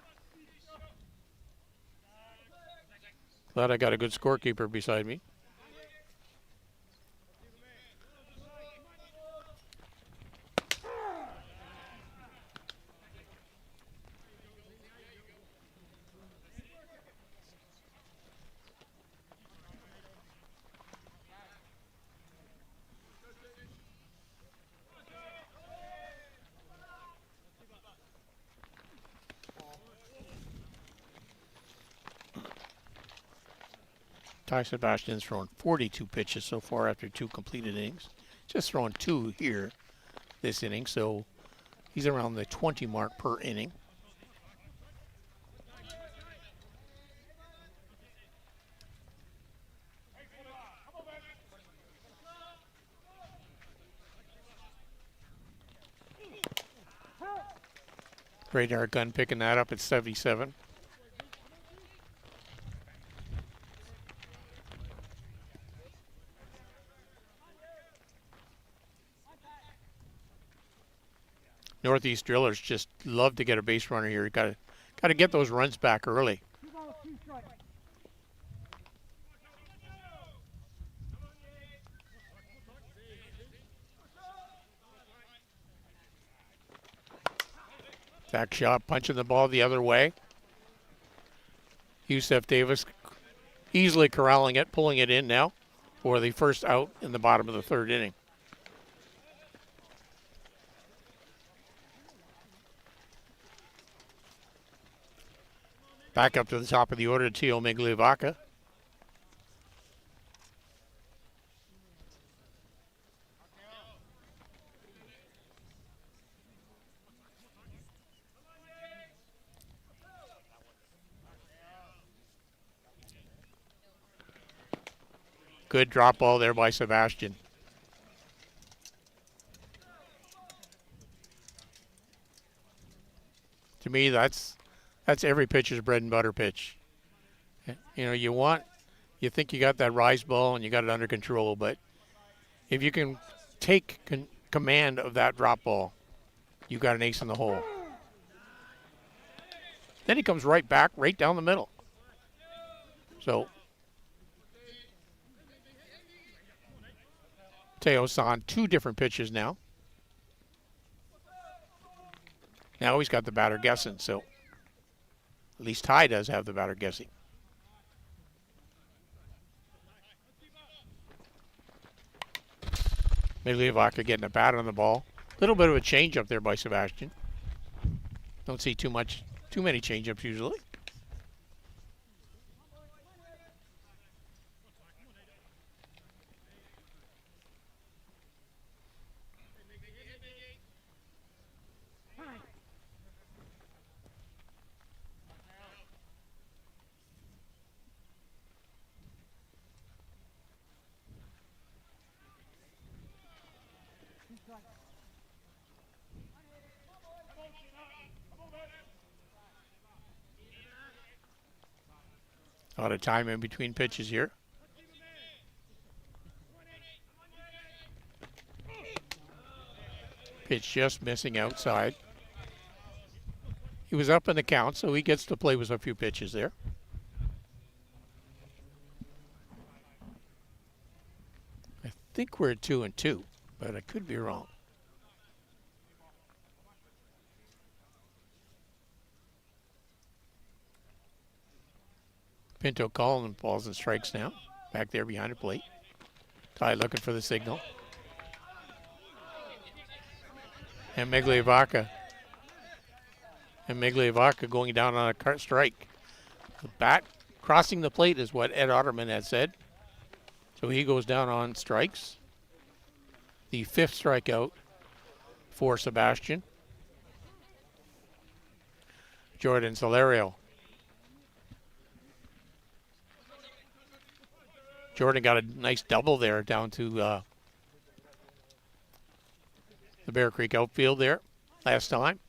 Glad I got a good scorekeeper beside me. Ty Sebastian's thrown 42 pitches so far after 2 completed innings. Just throwing 2 here this inning, so he's around the 20 mark per inning. Radar gun picking that up at 77. Northeast Drillers just love to get a base runner here. Got to get those runs back early. Back shot, punching the ball the other way. Yusef Davis easily corralling it, pulling it in now for the first out in the bottom of the 3rd inning. Back up to the top of the order, Tio Migliavaca. Good drop ball there by Sebastian. To me, that's every pitcher's bread and butter pitch. You know, you think you got that rise ball and you got it under control, but if you can take command of that drop ball, you got an ace in the hole. Then he comes right back, right down the middle. So Teo's on 2 different pitches now. Now he's got the batter guessing, so at least Ty does have the batter guessing. Migliavaca getting a bat on the ball. A little bit of a change up there by Sebastian. Don't see too many change-ups usually. A lot of time in between pitches here. Pitch just missing outside. He was up in the count, so he gets to play with a few pitches there. I think we're at 2-2, but I could be wrong. Pinto calling balls and strikes now. Back there behind the plate. Ty looking for the signal. And Migliavaca. Going down on a strike. The bat crossing the plate is what Ed Otterman had said. So he goes down on strikes. The 5th strikeout for Sebastian. Jordan Solario. Jordan got a nice double there down to the Bear Creek outfield there last time.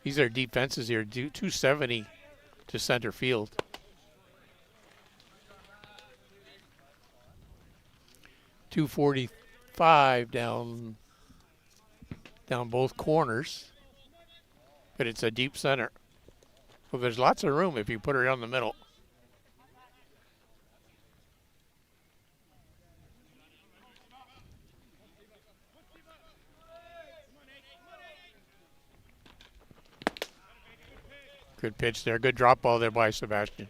These are deep fences here, 270 to center field. .245 down both corners, but it's a deep center. Well, there's lots of room if you put it down the middle. Good pitch there. Good drop ball there by Sebastian.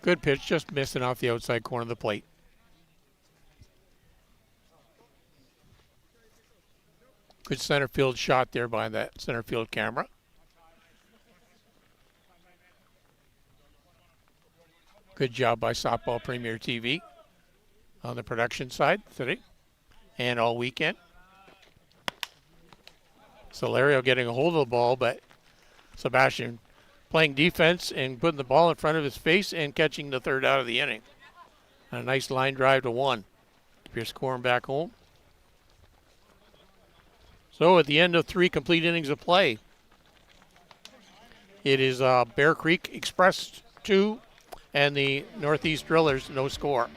Good pitch, just missing off the outside corner of the plate. Good center field shot there by that center field camera. Good job by Softball Premier TV on the production side today and all weekend. Solario getting a hold of the ball, but Sebastian playing defense and putting the ball in front of his face and catching the third out of the inning. And a nice line drive to 1. If you're scoring back home. So at the end of 3 complete innings of play, it is Bear Creek Express 2 and the Northeast Drillers no score.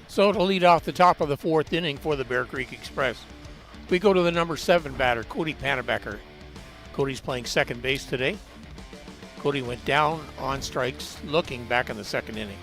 So to lead off the top of the 4th inning for the Bear Creek Express, we go to the number 7 batter, Cody Panabecker. Cody's playing second base today. Cody went down on strikes, looking back in the 2nd inning.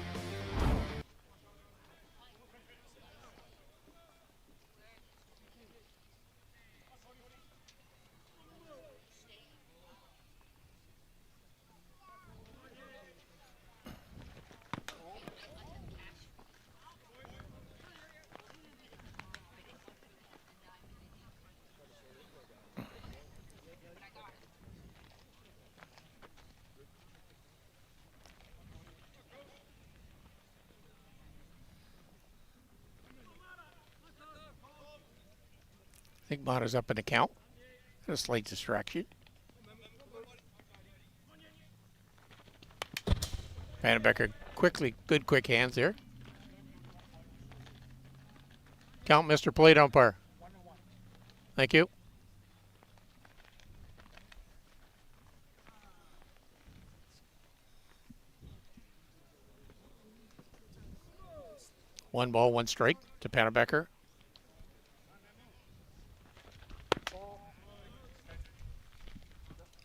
I think Mata's up in the count. A slight distraction. Panabecker quickly, good quick hands there. Count, Mr. Plate Umpire. Thank you. One ball, one strike to Panabecker.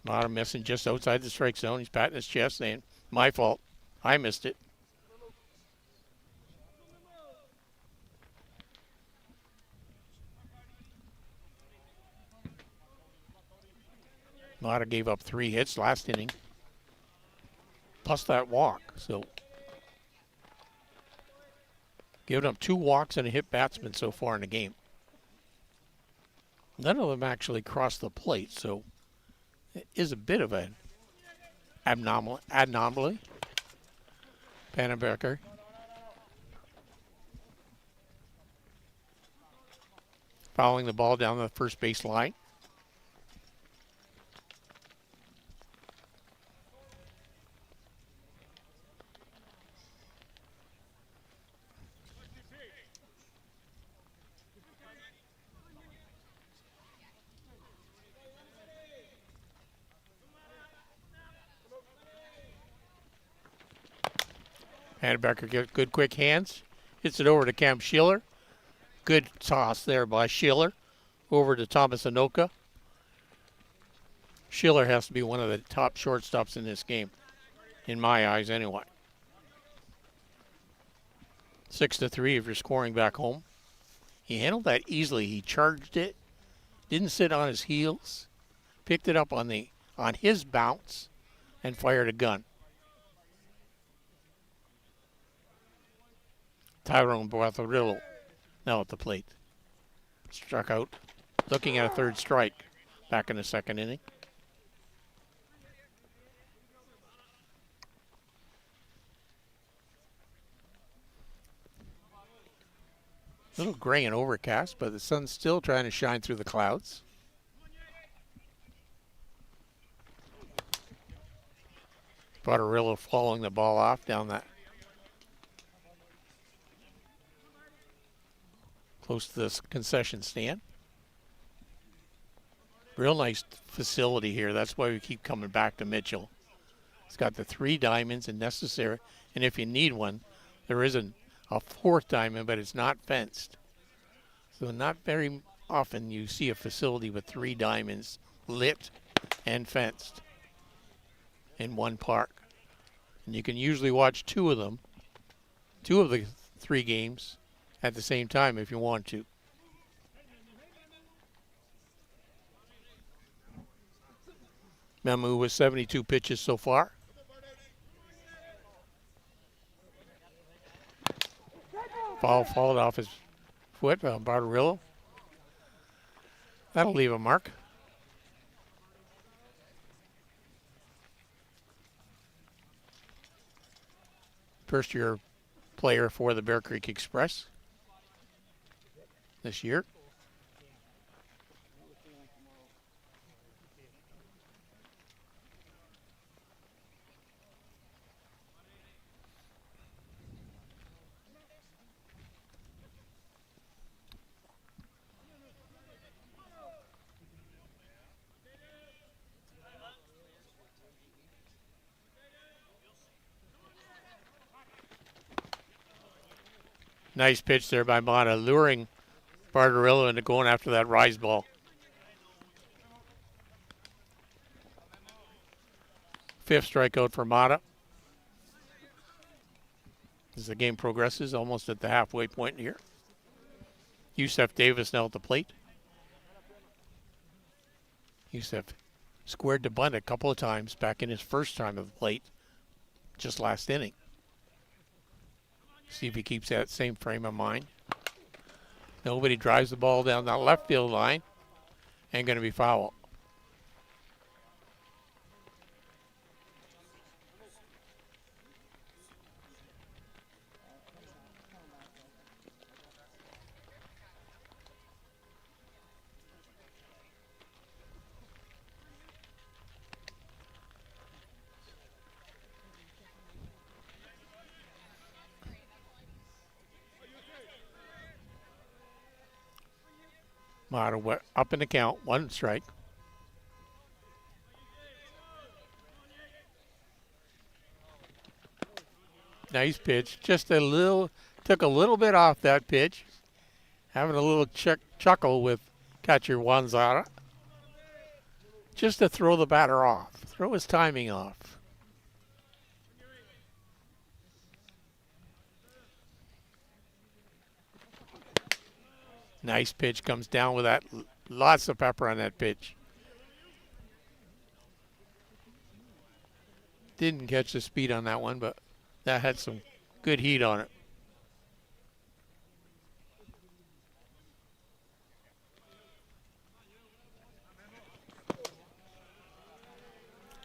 Mata missing just outside the strike zone. He's patting his chest saying, my fault. I missed it. Mata gave up 3 hits last inning, plus that walk. So giving up 2 walks and a hit batsman so far in the game. None of them actually crossed the plate, so it is a bit of an anomaly. Panabecker fouling the ball down the first base line. Panabecker gets good quick hands. Hits it over to Cam Schiller. Good toss there by Schiller. Over to Thomas Anoka. Schiller has to be one of the top shortstops in this game. In my eyes, anyway. 6-3 if you're scoring back home. He handled that easily. He charged it. Didn't sit on his heels. Picked it up on his bounce and fired a gun. Tyrone Bartholillo now at the plate. Struck out, looking at a 3rd strike back in the 2nd inning. A little gray and overcast, but the sun's still trying to shine through the clouds. Barbarillo following the ball off down that close to this concession stand. Real nice facility here. That's why we keep coming back to Mitchell. It's got the 3 diamonds and necessary, and if you need one, there isn't a 4th diamond, but it's not fenced. So not very often you see a facility with 3 diamonds lit and fenced in one park. And you can usually watch 2 of them, 2 of the 3 games at the same time if you want to. Memu with 72 pitches so far. Ball followed off his foot, Barbarillo. That'll leave a mark. First year player for the Bear Creek Express this year. Nice pitch there by Mata, luring Barbarillo into going after that rise ball. Fifth strikeout for Mata. As the game progresses, almost at the halfway point here. Yusef Davis now at the plate. Yusef squared the bunt a couple of times back in his first time at the plate, just last inning. See if he keeps that same frame of mind. Nobody drives the ball down that left field line. Ain't going to be foul. Mata up in the count, 1 strike. Nice pitch, just a little, took a little bit off that pitch. Having a little chuckle with catcher Wanzara. Just to throw the batter off, throw his timing off. Nice pitch, comes down with that, lots of pepper on that pitch. Didn't catch the speed on that one, but that had some good heat on it.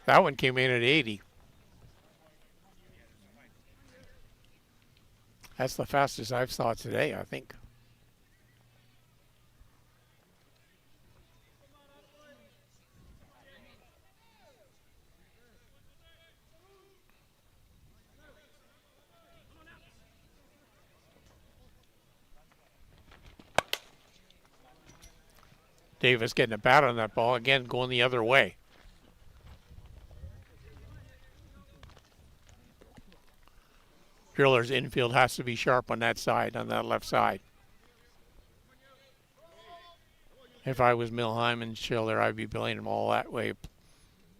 That one came in at 80. That's the fastest I've saw it today, I think. Davis getting a bat on that ball, again going the other way. Driller's infield has to be sharp on that side, on that left side. If I was Milheim and Schiller, I'd be playing him all that way.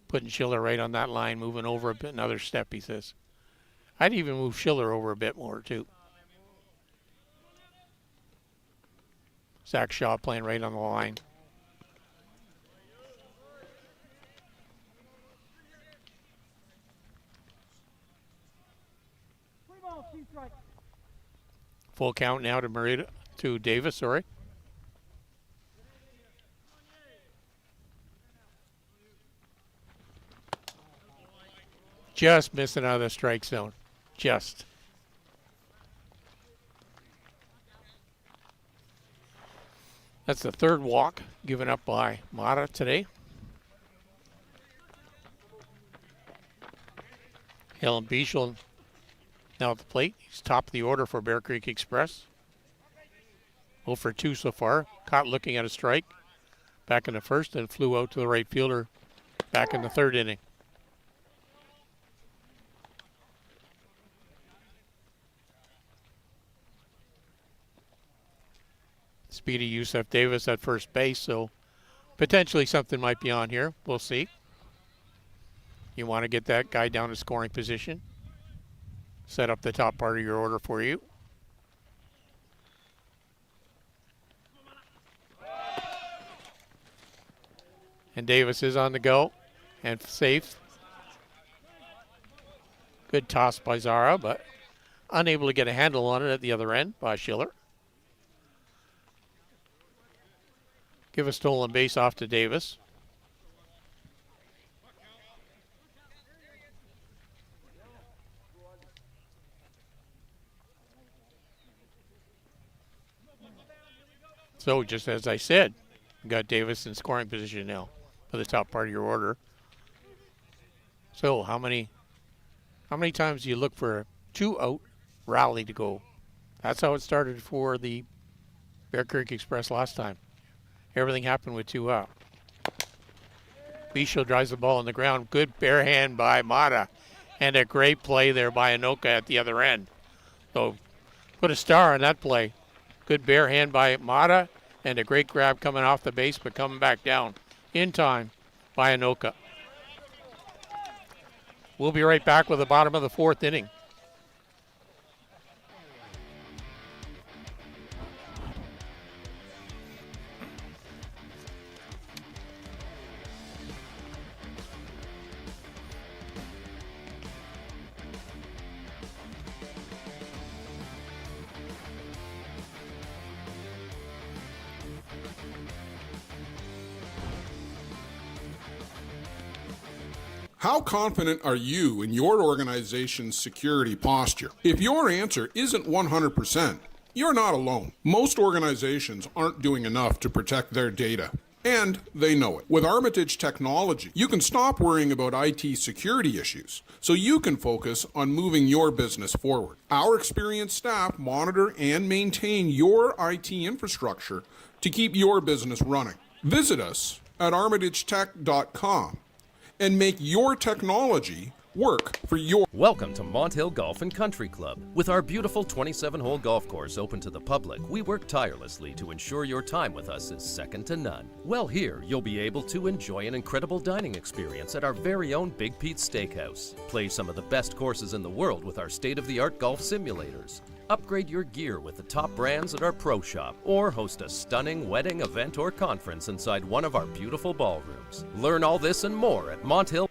Putting Schiller right on that line, moving over a bit, another step, he says. I'd even move Schiller over a bit more, too. Zach Shaw playing right on the line. Full count now to Merida, to Davis, sorry. Just missing out of the strike zone. Just. That's the third walk given up by Mata today. Helen Bischel now at the plate. He's top of the order for Bear Creek Express. 0 for 2 so far. Caught looking at a strike back in the first and flew out to the right fielder back in the third inning. Speedy Yusef Davis at first base, so potentially something might be on here. We'll see. You want to get that guy down to scoring position. Set up the top part of your order for you. And Davis is on the go and safe. Good toss by Zara, but unable to get a handle on it at the other end by Schiller. Give a stolen base off to Davis. So just as I said, you got Davis in scoring position now for the top part of your order. So how many times do you look for a 2-out rally to go? That's how it started for the Bear Creek Express last time. Everything happened with 2 out. Bischel drives the ball on the ground. Good bare hand by Mata. And a great play there by Anoka at the other end. So put a star on that play. Good bare hand by Mata. And a great grab coming off the base, but coming back down in time by Anoka. We'll be right back with the bottom of the 4th inning. How confident are you in your organization's security posture? If your answer isn't 100%, you're not alone. Most organizations aren't doing enough to protect their data, and they know it. With Armitage technology, you can stop worrying about IT security issues so you can focus on moving your business forward. Our experienced staff monitor and maintain your IT infrastructure to keep your business running. Visit us at armitagetech.com and make your technology work for your... Welcome to Monthill Golf and Country Club. With our beautiful 27-hole golf course open to the public, we work tirelessly to ensure your time with us is second to none. Well, here you'll be able to enjoy an incredible dining experience at our very own Big Pete's Steakhouse. Play some of the best courses in the world with our state-of-the-art golf simulators. Upgrade your gear with the top brands at our pro shop, or host a stunning wedding, event, or conference inside one of our beautiful ballrooms. Learn all this and more at Monthill.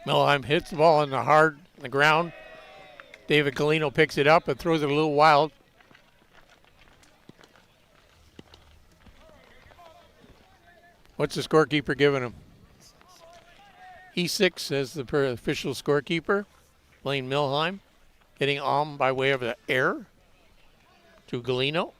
Melheim hits the ball on the ground. David Galino picks it up and throws it a little wild. What's the scorekeeper giving him? E6 as the official scorekeeper. Blaine Milheim hitting by way of the error to Galino.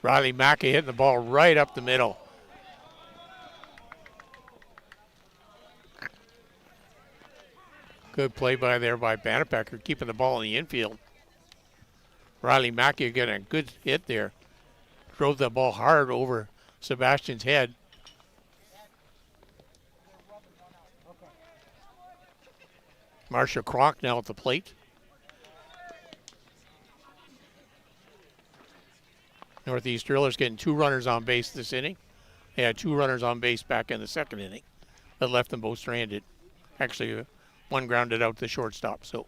Riley Mackey hitting the ball right up the middle. Good play by Bannepacker, keeping the ball in the infield. Riley Mackey getting a good hit there. Drove the ball hard over Sebastian's head. Marcia Kronk now at the plate. Northeast Drillers getting 2 runners on base this inning. They had 2 runners on base back in the second inning that left them both stranded. Actually, one grounded out to the shortstop. So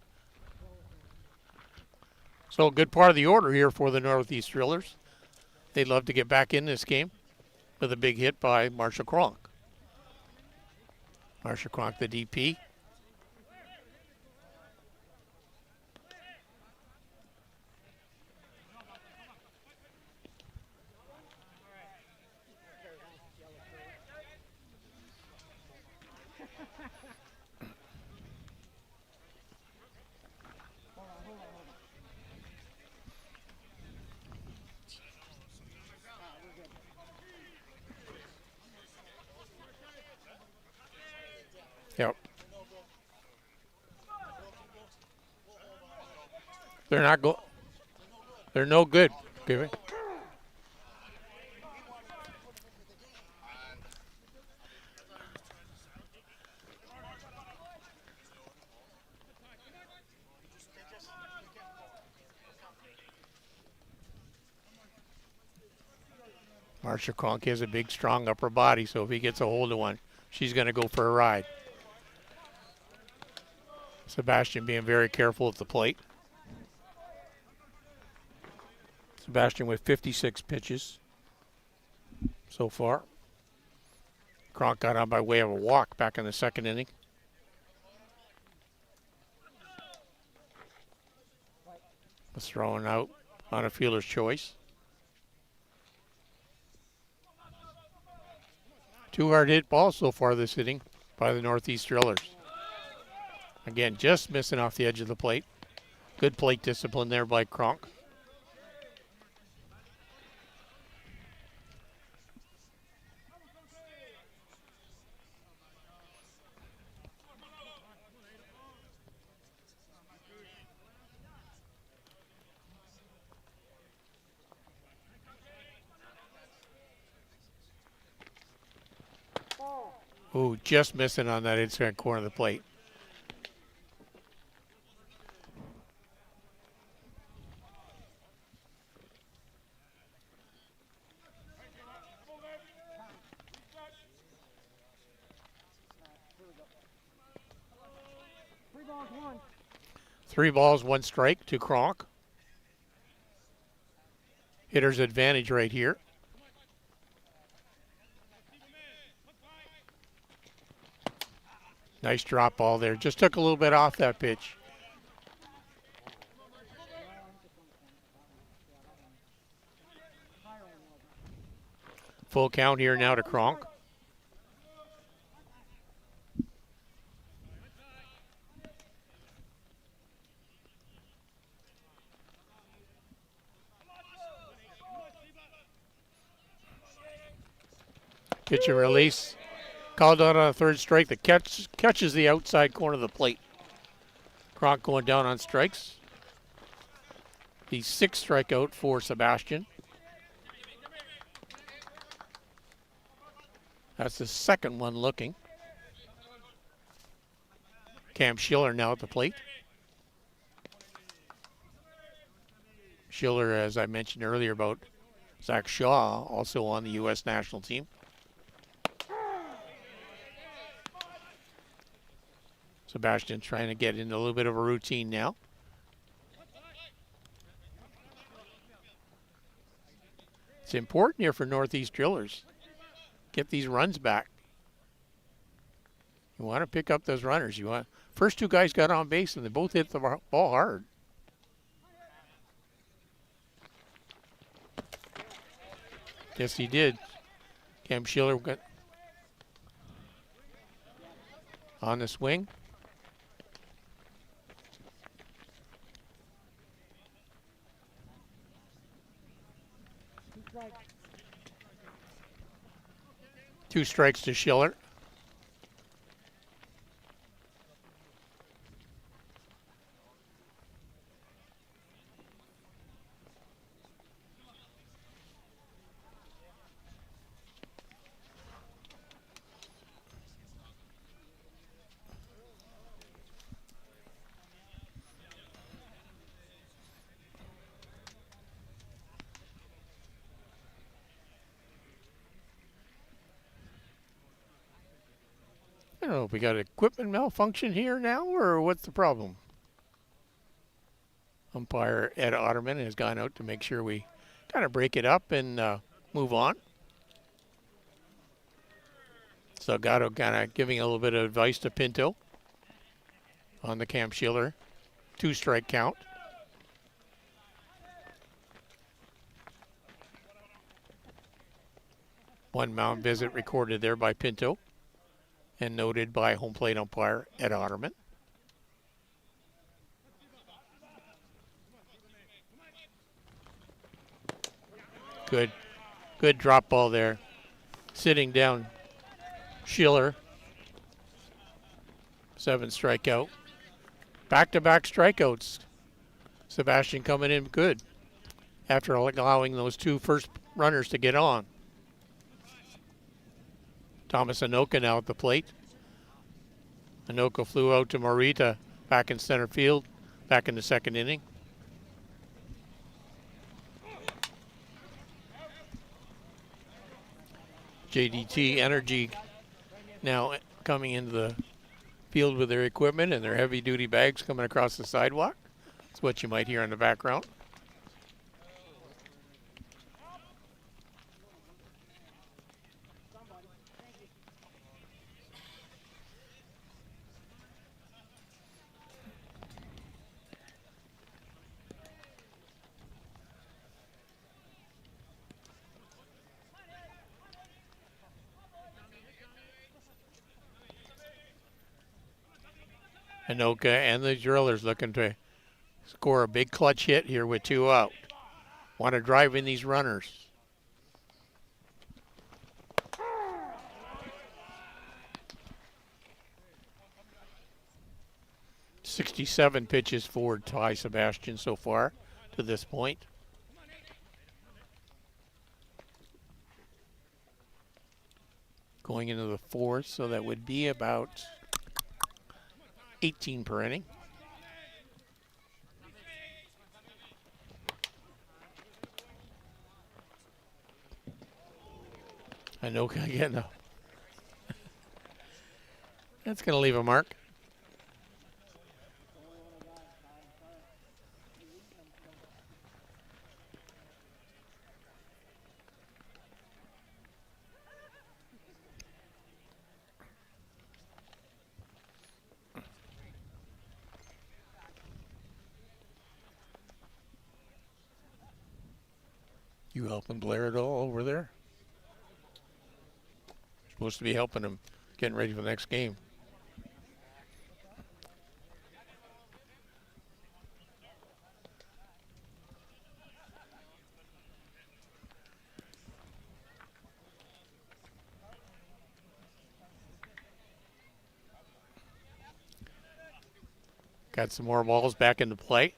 a good part of the order here for the Northeast Drillers. They'd love to get back in this game with a big hit by Marshall Kronk. Marshall Kronk, the DP. Yep. They're no good. Give it. Marsha Kronk has a big, strong upper body, so if he gets a hold of one, she's going to go for a ride. Sebastian being very careful at the plate. Sebastian with 56 pitches so far. Kronk got on by way of a walk back in the second inning. Was thrown out on a fielder's choice. 2 hard hit balls so far this inning by the Northeast Drillers. Again, just missing off the edge of the plate. Good plate discipline there by Kronk. Ooh, just missing on that inside corner of the plate. Three balls, 1 strike to Kronk. Hitter's advantage right here. Nice drop ball there. Just took a little bit off that pitch. Full count here now to Kronk. Pitch and release. Called out on a 3rd strike that catches the outside corner of the plate. Kronk going down on strikes. The 6th strikeout for Sebastian. That's the 2nd one looking. Cam Schiller now at the plate. Schiller, as I mentioned earlier about Zach Shaw, also on the U.S. national team. Sebastian trying to get into a little bit of a routine now. It's important here for Northeast Drillers. Get these runs back. You want to pick up those runners. First 2 guys got on base and they both hit the ball hard. Yes, he did. Cam Schiller got on the swing. Two strikes to Schiller. I don't know if we got equipment malfunction here now, or what's the problem? Umpire Ed Otterman has gone out to make sure we kind of break it up and move on. Salgado kind of giving a little bit of advice to Pinto on the Cam Schiller 2-strike count. One mound visit recorded there by Pinto and noted by home plate umpire Ed Otterman. Good drop ball there. Sitting down Schiller. 7 strikeout. Back-to-back strikeouts. Sebastian coming in good after allowing those 2 first runners to get on. Thomas Anoka now at the plate. Anoka flew out to Morita back in center field, back in the 2nd inning. JDT Energy now coming into the field with their equipment and their heavy-duty bags coming across the sidewalk. That's what you might hear in the background. Anoka and the Drillers looking to score a big clutch hit here with 2 out. Want to drive in these runners. .67 pitches for Ty Sebastian so far to this point. Going into the 4th, so that would be about 18 per inning. Anoka again though. That's going to leave a mark. You helping Blair at all over there? Supposed to be helping him getting ready for the next game. Got some more balls back into play.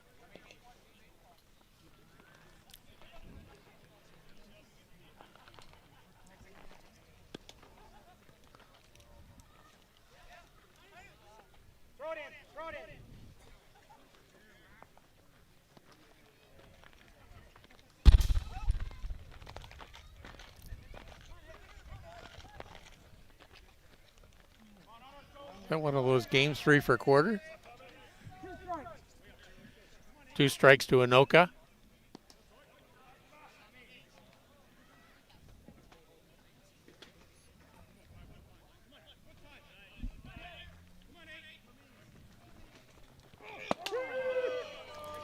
That one of those games, 3 for a quarter. 2 strikes to Anoka.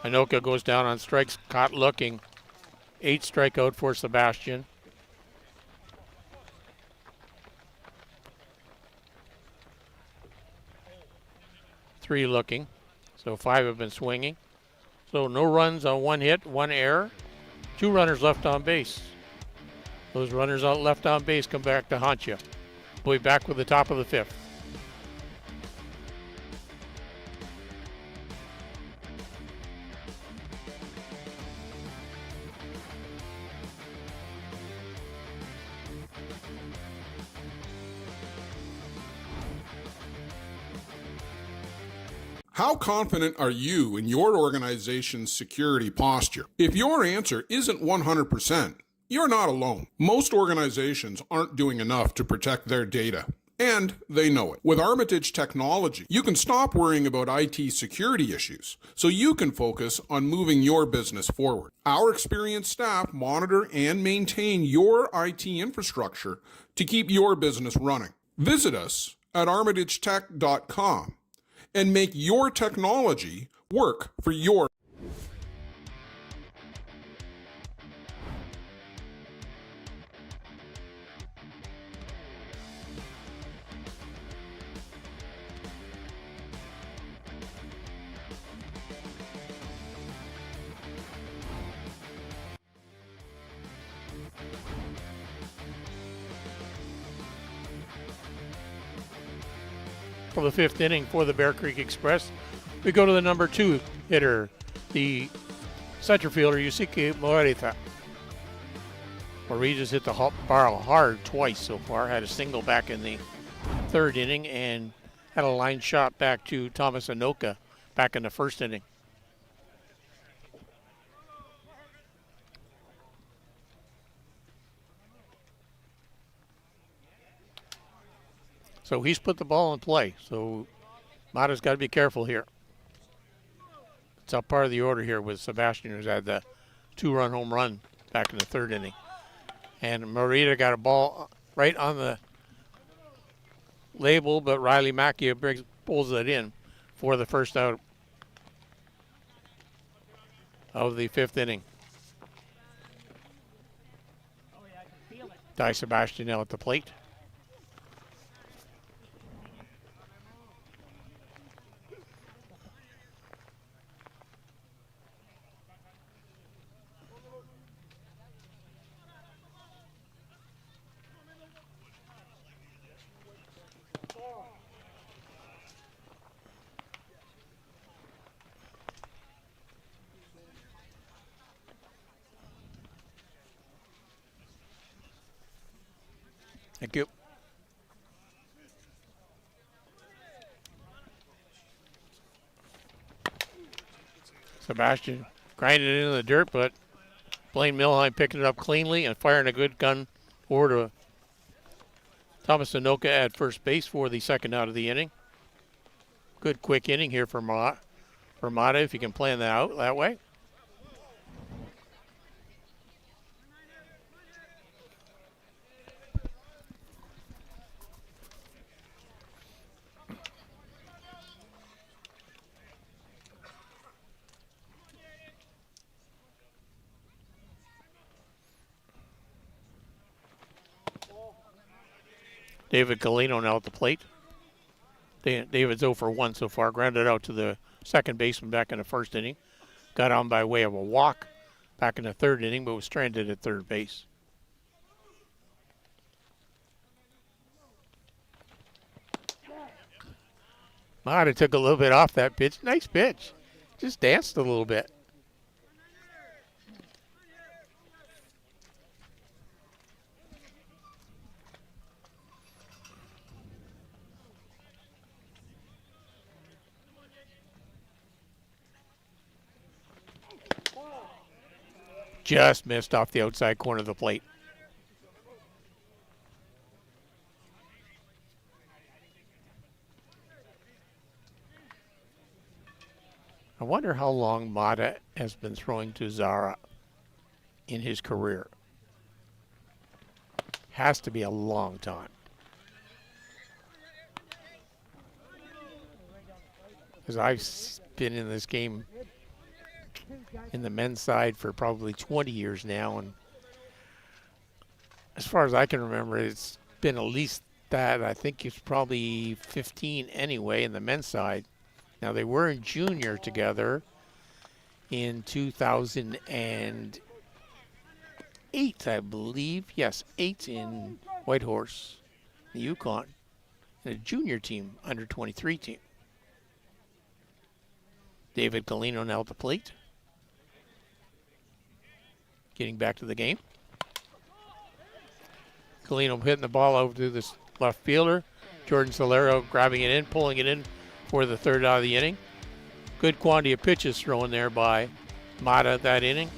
Anoka goes down on strikes, caught looking. 8 strikeout for Sebastian. Three looking, so 5 have been swinging. So no runs on 1 hit, 1 error, 2 runners left on base. Those runners out left on base come back to haunt you. We'll be back with the top of the 5th. How confident are you in your organization's security posture? If your answer isn't 100%, you're not alone. Most organizations aren't doing enough to protect their data, And they know it. With Armitage Technology, you can stop worrying about IT security issues so you can focus on moving your business forward. Our experienced staff monitor and maintain your IT infrastructure to keep your business running. Visit us at armitagetech.com and make your technology work for your For the fifth inning for the Bear Creek Express, we go to the number 2 hitter, the center fielder, Yusuke Morita. Morita's hit the barrel hard twice so far, had a single back in the third inning and had a line shot back to Thomas Anoka back in the first inning. So he's put the ball in play. So Mata's got to be careful here. It's up part of the order here with Sebastian, who's had the 2-run home run back in the third inning. And Morita got a ball right on the label, but Riley Macchia pulls it in for the first out of the fifth inning. Di Sebastian now at the plate. Thank you. Sebastian grinded it into the dirt, but Blaine Milheim picking it up cleanly and firing a good gun over to Thomas Anoka at first base for the second out of the inning. Good quick inning here for Mata if you can plan that out that way. David Galino now at the plate. David's 0 for 1 so far. Grounded out to the second baseman back in the first inning. Got on by way of a walk back in the third inning, but was stranded at third base. Mata took a little bit off that pitch. Nice pitch. Just danced a little bit. Just missed off the outside corner of the plate. I wonder how long Mata has been throwing to Zara in his career. Has to be a long time. Because I've been in this game in the men's side for probably 20 years now, and as far as I can remember, it's been at least that. I think it's probably 15 anyway in the men's side. Now, they were in junior together in 2008, I believe. Yes, 8 in Whitehorse, the Yukon, and a junior team, under 23 team. David Galino now at the plate. Getting back to the game. Galino hitting the ball over to this left fielder. Jordan Solero grabbing it in, pulling it in for the third out of the inning. Good quantity of pitches thrown there by Mata that inning.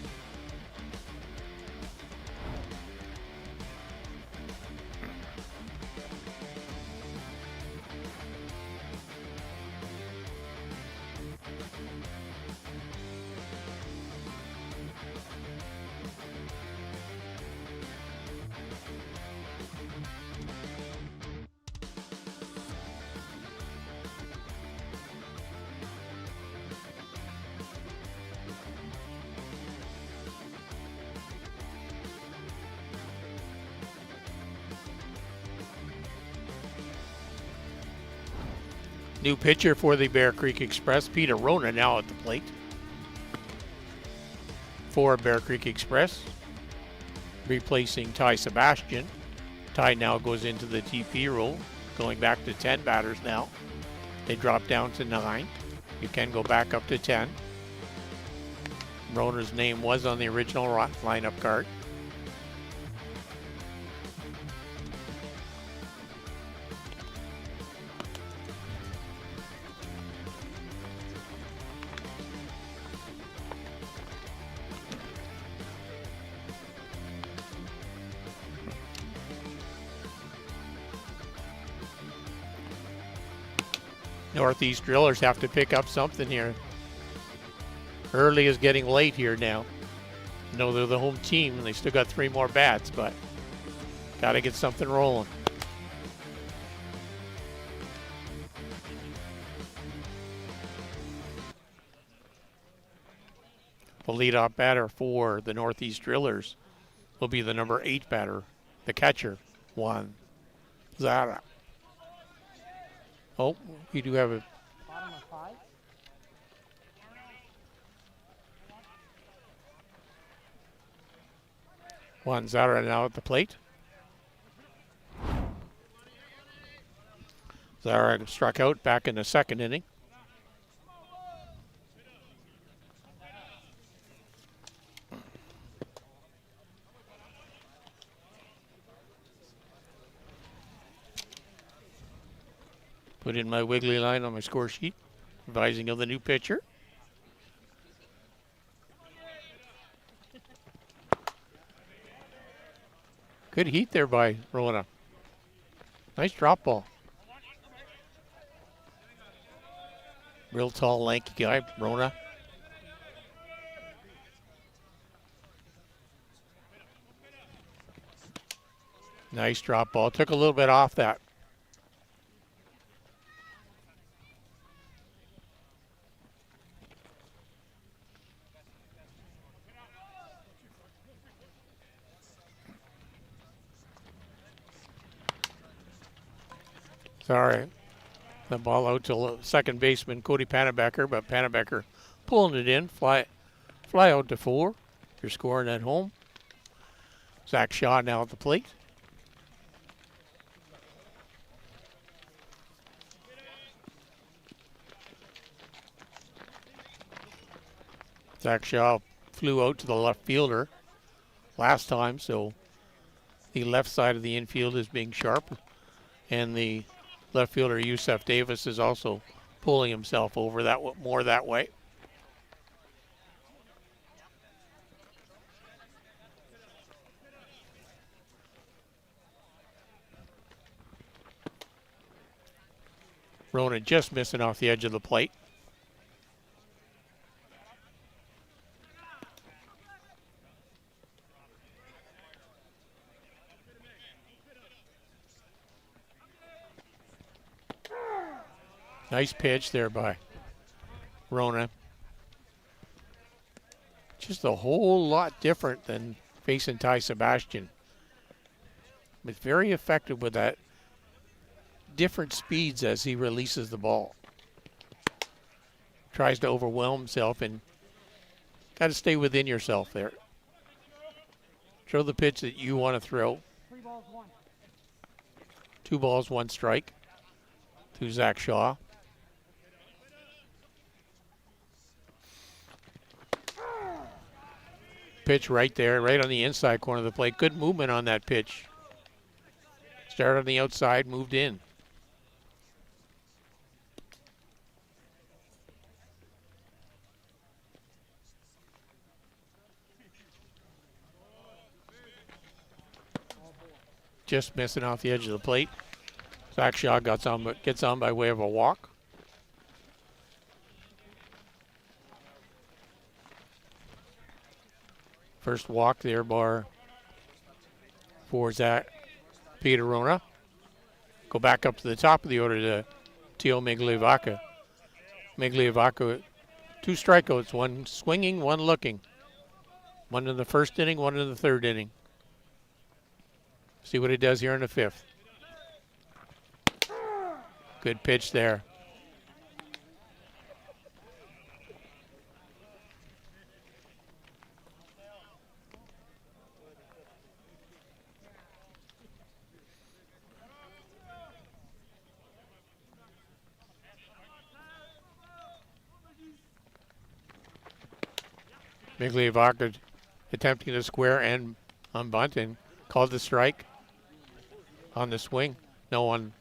New pitcher for the Bear Creek Express, Peter Rona, now at the plate. For Bear Creek Express, replacing Ty Sebastian. Ty now goes into the TP role, going back to 10 batters now. They drop down to 9. You can go back up to 10. Rona's name was on the original lineup card. Northeast Drillers have to pick up something here. Early is getting late here now. I know they're the home team and they still got 3 more bats, but got to get something rolling. The leadoff batter for the Northeast Drillers will be the number 8 batter, the catcher, Juan Zara. Oh, you do have a Bottom of 5. Juan Zara now at the plate. Zara struck out back in the 2nd inning. Put in my wiggly line on my score sheet, advising of the new pitcher. Good heat there by Rona. Nice drop ball. Real tall, lanky guy, Rona. Nice drop ball. Took a little bit off that. Sorry. The ball out to second baseman Cody Panabecker, but Panabecker pulling it in. Fly out to 4. You're scoring at home. Zach Shaw now at the plate. Zach Shaw flew out to the left fielder last time, so the left side of the infield is being sharp, and the left fielder Yusef Davis is also pulling himself over more that way. Rona just missing off the edge of the plate. Nice pitch there by Rona. Just a whole lot different than facing Ty Sebastian. But very effective with that different speeds as he releases the ball. Tries to overwhelm himself and got to stay within yourself there. Throw the pitch that you want to throw. 3 balls, 1. 2 balls, 1 strike to Zach Shaw. Pitch right there, right on the inside corner of the plate. Good movement on that pitch. Started on the outside, moved in. Just missing off the edge of the plate. Zach Shaw gets on by way of a walk. First walk there for Peter Rona. Go back up to the top of the order to Teo Migliavaca. Migliavaca, 2 strikeouts, 1 swinging, 1 looking. 1 in the 1st inning, 1 in the 3rd inning. See what he does here in the 5th. Good pitch there. Migliavaca attempting to square and on bunt and called the strike on the swing. No one.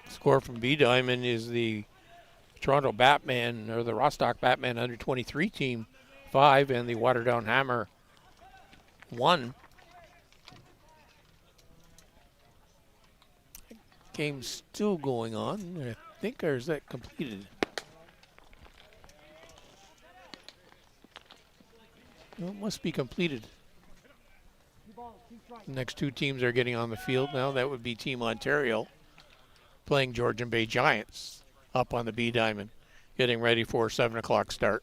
Score from B Diamond is the Toronto Batman, or the Rostock Batman under 23 team 5 and the Waterdown Hammer 1. Game's still going on, I think, or is that completed? No, it must be completed. The next two teams are getting on the field now. That would be Team Ontario playing Georgian Bay Giants up on the B Diamond, getting ready for a 7 o'clock start.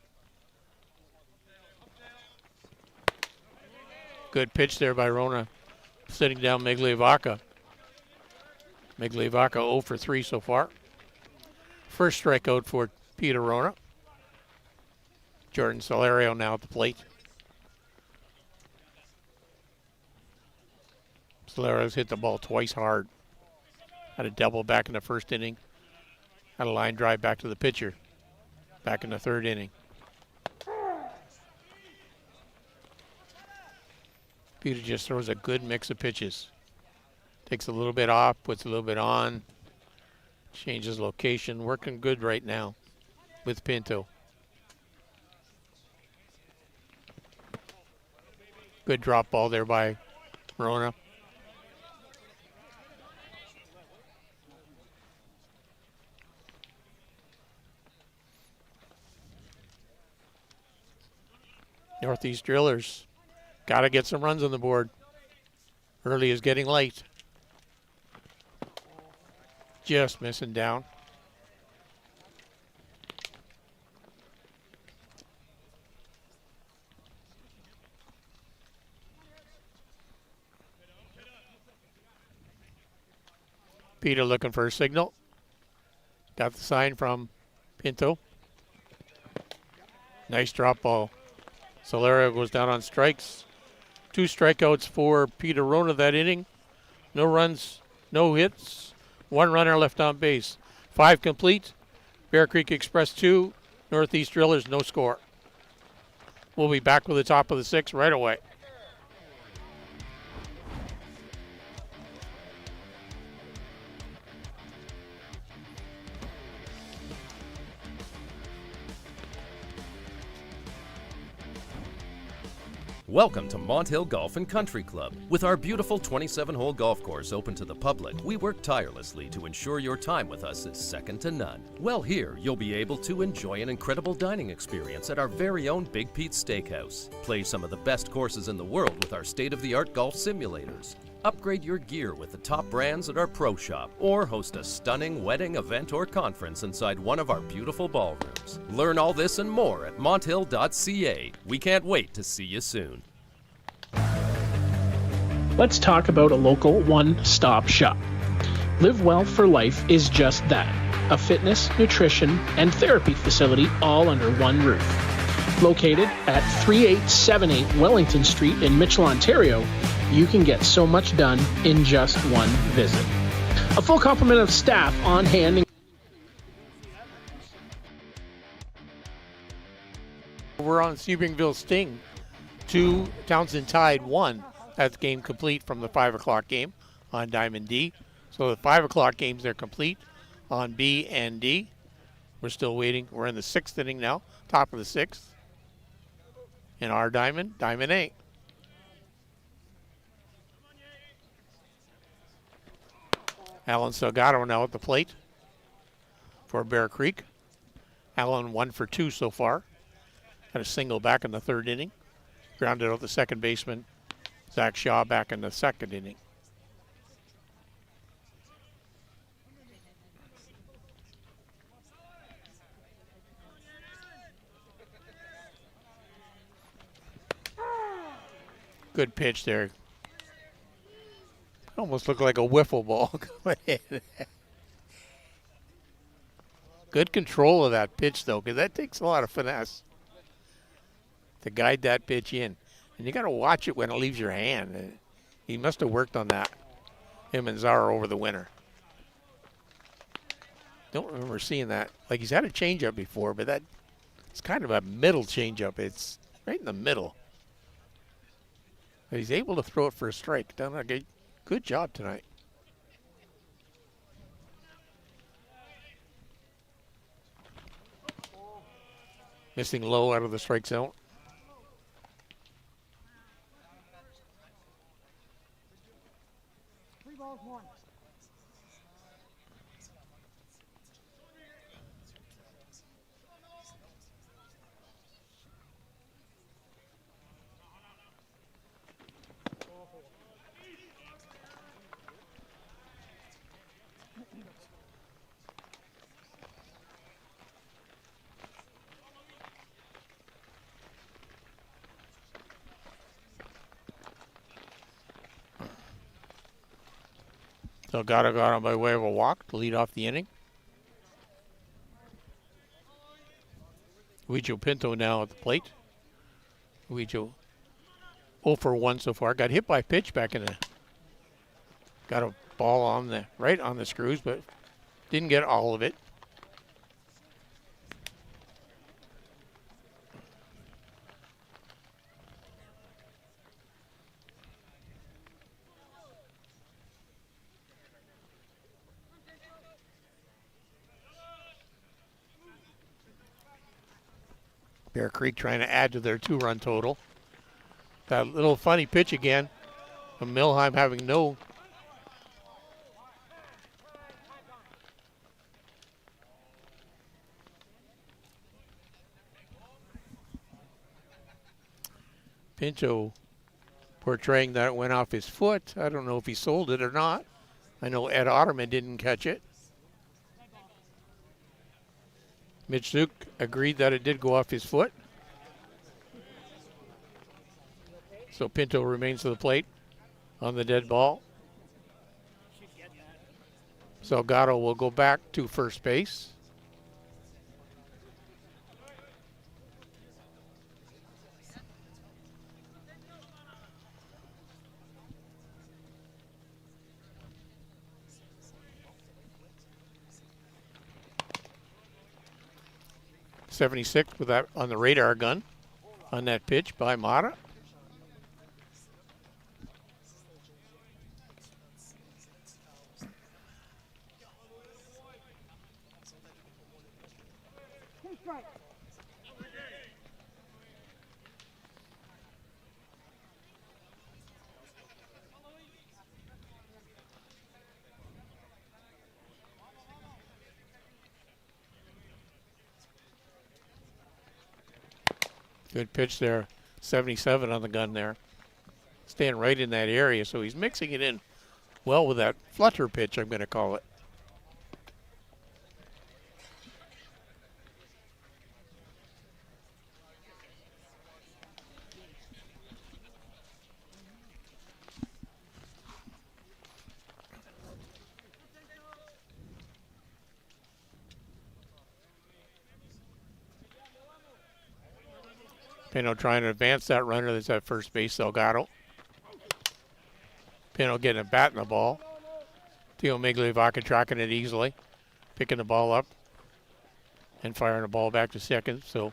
Good pitch there by Rona, sitting down Migliavaca. Migliavaca 0 for 3 so far. First strikeout for Peter Rona. Jordan Solario now at the plate. Solario's hit the ball twice hard. Had a double back in the first inning. Had a line drive back to the pitcher back in the third inning. Peter just throws a good mix of pitches. Takes a little bit off, puts a little bit on, changes location. Working good right now with Pinto. Good drop ball there by Rona. Northeast Drillers got to get some runs on the board. Early is getting late. Just missing down. Peter looking for a signal. Got the sign from Pinto. Nice drop ball. Solario goes down on strikes. 2 strikeouts for Peter Rona that inning. No runs, no hits. 1 runner left on base. 5 complete. Bear Creek Express 2. Northeast Drillers no score. We'll be back with the top of the 6th right away. Welcome to Monthill Golf and Country Club. With our beautiful 27-hole golf course open to the public, we work tirelessly to ensure your time with us is second to none. Well, here you'll be able to enjoy an incredible dining experience at our very own Big Pete's Steakhouse. Play some of the best courses in the world with our state-of-the-art golf simulators. Upgrade your gear with the top brands at our pro shop, or host a stunning wedding, event, or conference inside one of our beautiful ballrooms. Learn all this and more at monthill.ca. We can't wait to see you soon. Let's talk about a local one-stop shop. Live Well for Life is just that, a fitness, nutrition, and therapy facility all under one roof. Located at 3878 Wellington Street in Mitchell, Ontario, you can get so much done in just one visit. A full complement of staff on hand. We're on Sebringville Sting 2, Townsend Tide 1. That's game complete from the 5 o'clock game on Diamond D. So the 5 o'clock games, they're complete on B and D. We're still waiting. We're in the 6th inning now, top of the 6th. In our Diamond, Diamond A. Alan Salgado now at the plate for Bear Creek. Alan 1 for 2 so far. Had a single back in the 3rd inning. Grounded out the second baseman, Zach Shaw, back in the 2nd inning. Good pitch there. Almost looked like a wiffle ball. Good control of that pitch, though, because that takes a lot of finesse to guide that pitch in. And you got to watch it when it leaves your hand. He must have worked on that, him and Zara, over the winter. Don't remember seeing that. Like, he's had a changeup before, but it's kind of a middle changeup. It's right in the middle. But he's able to throw it for a strike. Done a good job tonight. Missing low out of the strike zone. Delgado got on by way of a walk to lead off the inning. Huicho Pinto now at the plate. Huicho 0 for 1 so far. Got hit by a pitch back in the. Got a ball on right on the screws, but didn't get all of it. Bear Creek trying to add to their 2-run total. That little funny pitch again from Milheim having no. Pinto portraying that it went off his foot. I don't know if he sold it or not. I know Ed Otterman didn't catch it. Mitch Zook agreed that it did go off his foot. So Pinto remains to the plate on the dead ball. Salgado will go back to first base. .76 with that on the radar gun on that pitch by Mata. Good pitch there, 77 on the gun there. Staying right in that area, so he's mixing it in well with that flutter pitch, I'm going to call it. Pino trying to advance that runner that's at first base, Delgado. Pino getting a bat in the ball. Theo Migliavaca tracking it easily, picking the ball up and firing the ball back to second. So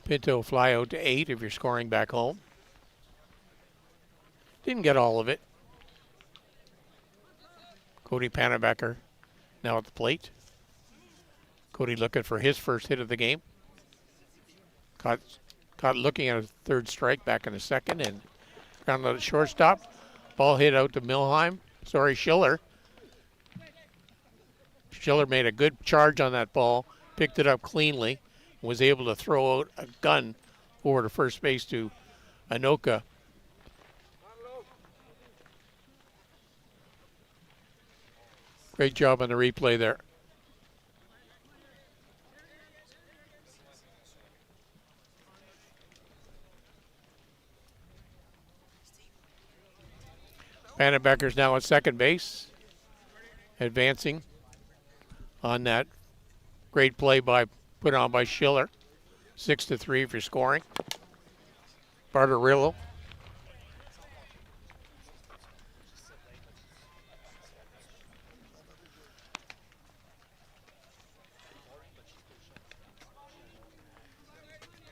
Pinto fly out to 8 if you're scoring back home. Didn't get all of it. Cody Panabacker now at the plate. Cody looking for his first hit of the game. Caught looking at a third strike back in the second and ground out at shortstop. Ball hit out to Schiller. Schiller made a good charge on that ball, picked it up cleanly, and was able to throw out a gun over to first base to Anoka. Great job on the replay there. Pannenbecker's now at second base, advancing on that great play put on by Schiller. 6-3 for scoring. Barterillo.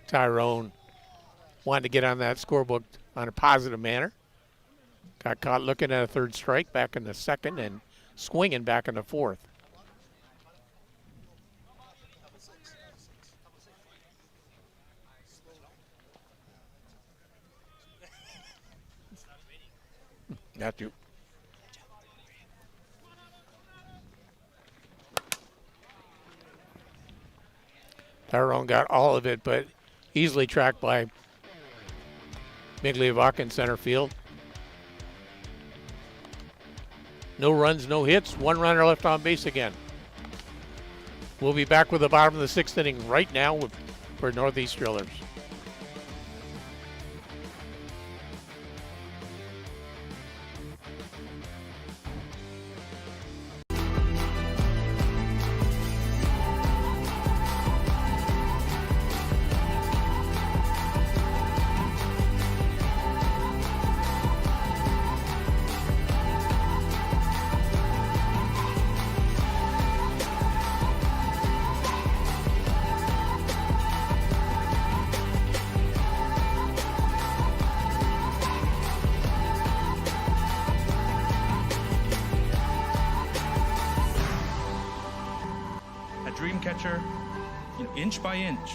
Tyrone wanted to get on that scorebook on a positive manner. Got caught looking at a third strike back in the second and swinging back in the fourth. Got you. Tyrone got all of it, but easily tracked by Migliavaca in center field. No runs, no hits. One runner left on base again. We'll be back with the bottom of the sixth inning right now for Northeast Drillers. Dream catcher, inch by inch,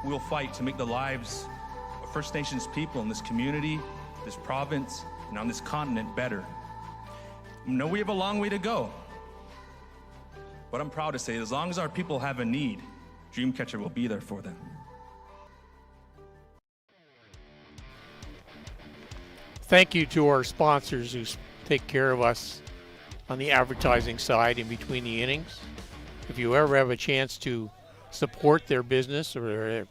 we'll fight to make the lives of First Nations people in this community, this province, and on this continent better. I know we have a long way to go, but I'm proud to say as long as our people have a need, Dreamcatcher will be there for them. Thank you to our sponsors who take care of us on the advertising side in between the innings. If you ever have a chance to support their business or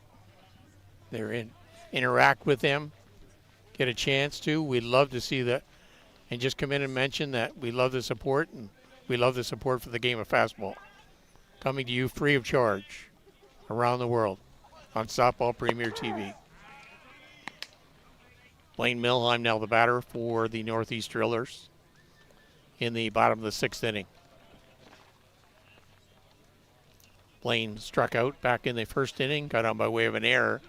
interact with them, get a chance to, we'd love to see that. And just come in and mention that we love the support, and we love the support for the game of fastball. Coming to you free of charge around the world on Softball Premier TV. Blaine Milheim now the batter for the Northeast Drillers in the bottom of the sixth inning. Blaine struck out back in the first inning, got on by way of an error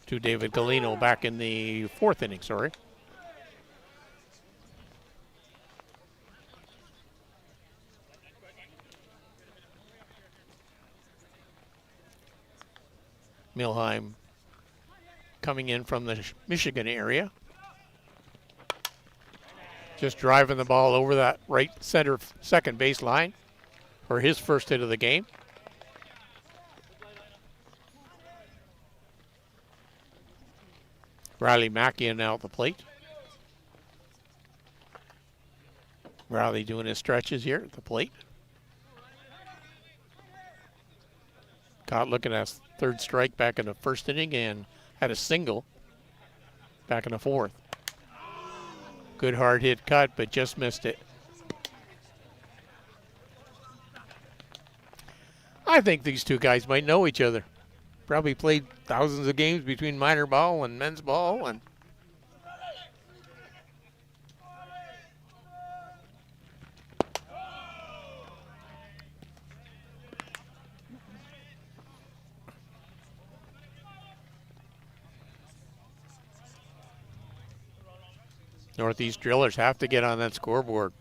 to David Galino back in the fourth inning, sorry. Milheim coming in from the Michigan area. Just driving the ball over that right center second base line for his first hit of the game. Riley Mackey now at the plate. Riley doing his stretches here at the plate. Caught looking at his third strike back in the first inning and had a single back in the fourth. Good hard hit cut, but just missed it. I think these two guys might know each other. Probably played thousands of games between minor ball and men's ball. And Northeast Drillers have to get on that scoreboard.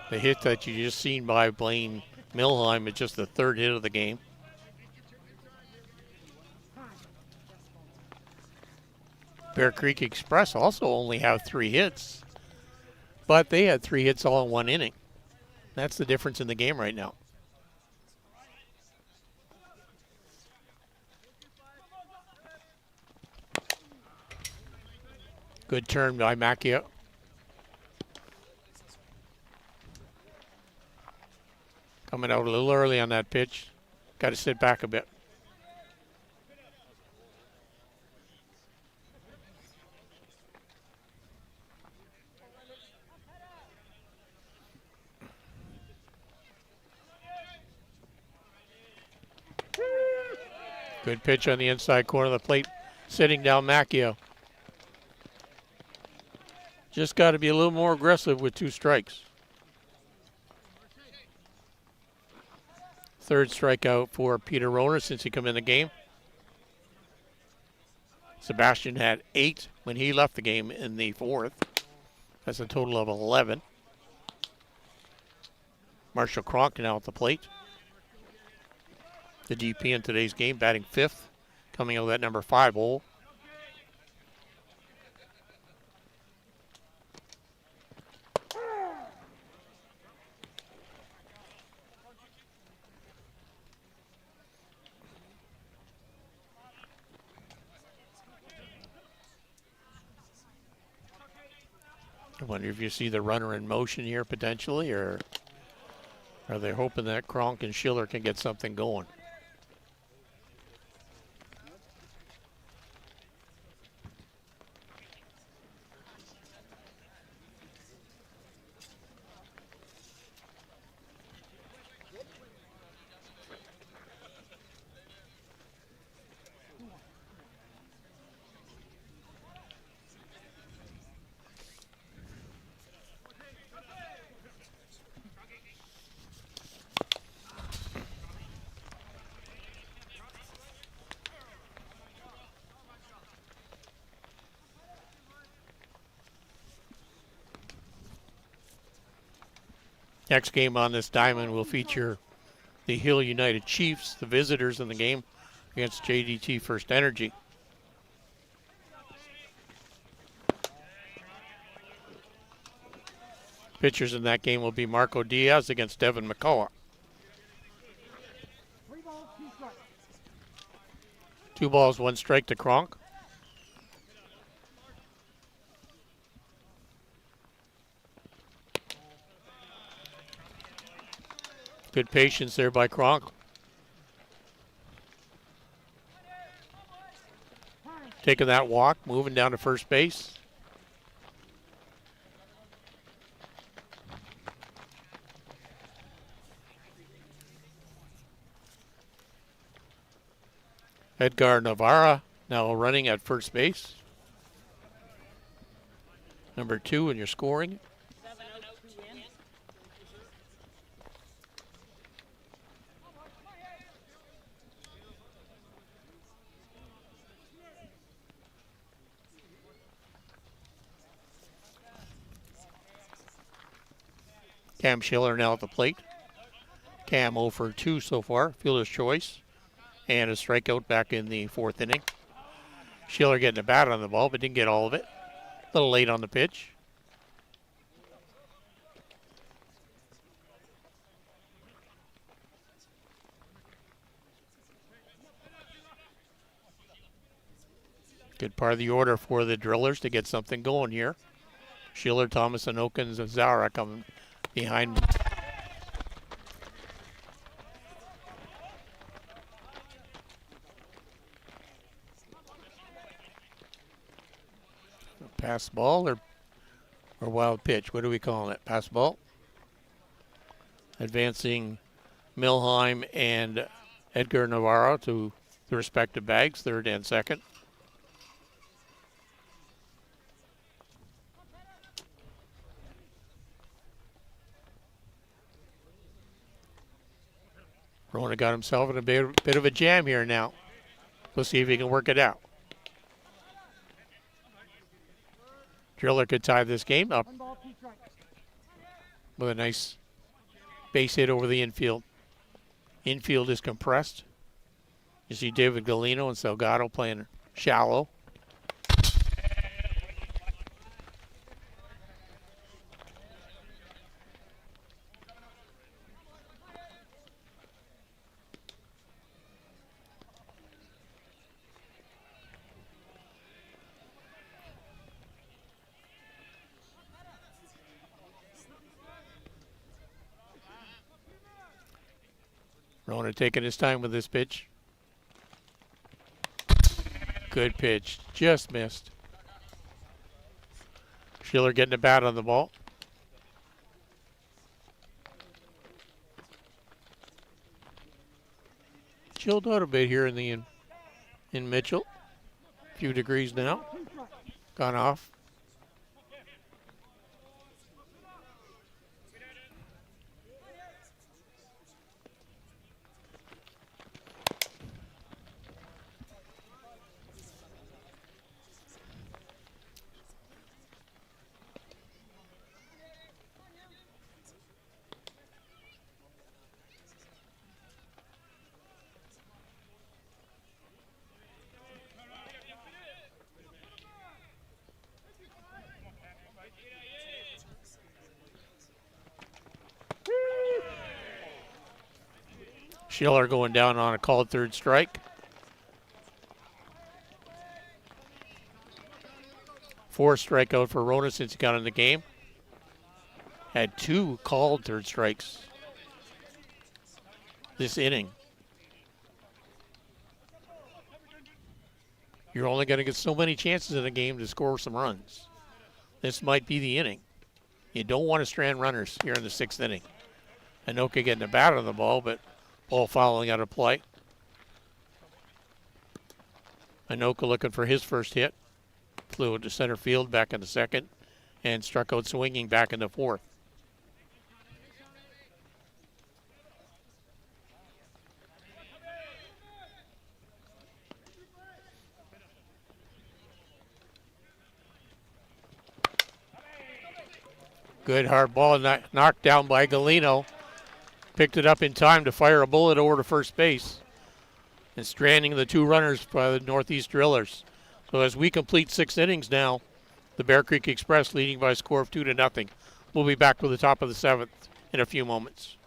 The hit that you just seen by Blaine Milheim is just the third hit of the game. Bear Creek Express also only have 3 hits, but they had 3 hits all in one inning. That's the difference in the game right now. Good turn by Macchia. Coming out a little early on that pitch. Got to sit back a bit. Good pitch on the inside corner of the plate, sitting down Macchio. Just got to be a little more aggressive with 2 strikes. Third strikeout for Peter Roner since he come in the game. Sebastian had 8 when he left the game in the 4th. That's a total of 11. Marshall Cronk now at the plate. The DP in today's game, batting 5th, coming out of that number 5 hole. I wonder if you see the runner in motion here potentially, or are they hoping that Cronk and Schiller can get something going? Next game on this diamond will feature the Hill United Chiefs, the visitors in the game, against JDT First Energy. Pitchers in that game will be Marco Diaz against Devin McCullough. 2 balls, 1 strike to Cronk. Good patience there by Cronk. Taking that walk, moving down to first base. Edgar Navarra now running at first base. Number 2 in your scoring. Cam Schiller now at the plate. Cam 0 for 2 so far, fielder's choice, and a strikeout back in the 4th inning. Schiller getting a bat on the ball, but didn't get all of it. A little late on the pitch. Good part of the order for the drillers to get something going here. Schiller, Thomas, and Okins and Zara coming behind. Pass ball or wild pitch? What are we calling it? Pass ball? Advancing Milheim and Edgar Navarro to the respective bags, 3rd and 2nd. Rona got himself in a bit of a jam here now. We'll see if he can work it out. Driller could tie this game up with a nice base hit over the infield. Infield is compressed. You see David Galino and Salgado playing shallow. Rona taking his time with this pitch. Good pitch, just missed. Schiller getting a bat on the ball. Chilled out a bit here in the in Mitchell. A few degrees now. Gone off. Schiller going down on a called third strike. 4 strikeout for Rona since he got in the game. Had 2 called third strikes this inning. You're only going to get so many chances in a game to score some runs. This might be the inning. You don't want to strand runners here in the 6th inning. Anoka getting a bat on the ball, but ball fouling out of play. Anoka looking for his first hit. Flew into center field back in the 2nd and struck out swinging back in the 4th. Good hard ball knocked down by Galino. Picked it up in time to fire a bullet over to first base. And stranding the 2 runners by the Northeast Drillers. So as we complete 6 innings now, the Bear Creek Express leading by a score of 2-0. We'll be back with the top of the 7th in a few moments.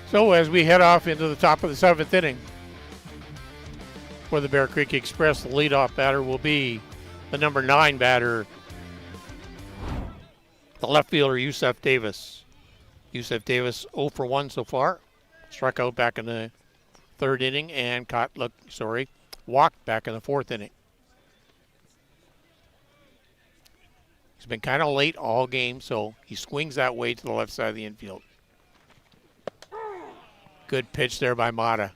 So as we head off into the top of the 7th inning for the Bear Creek Express, the leadoff batter will be the number 9 batter, the left fielder, Yusef Davis. Yusef Davis 0 for 1 so far. Struck out back in the 3rd inning and walked back in the 4th inning. He's been kind of late all game, so he swings that way to the left side of the infield. Good pitch there by Mata.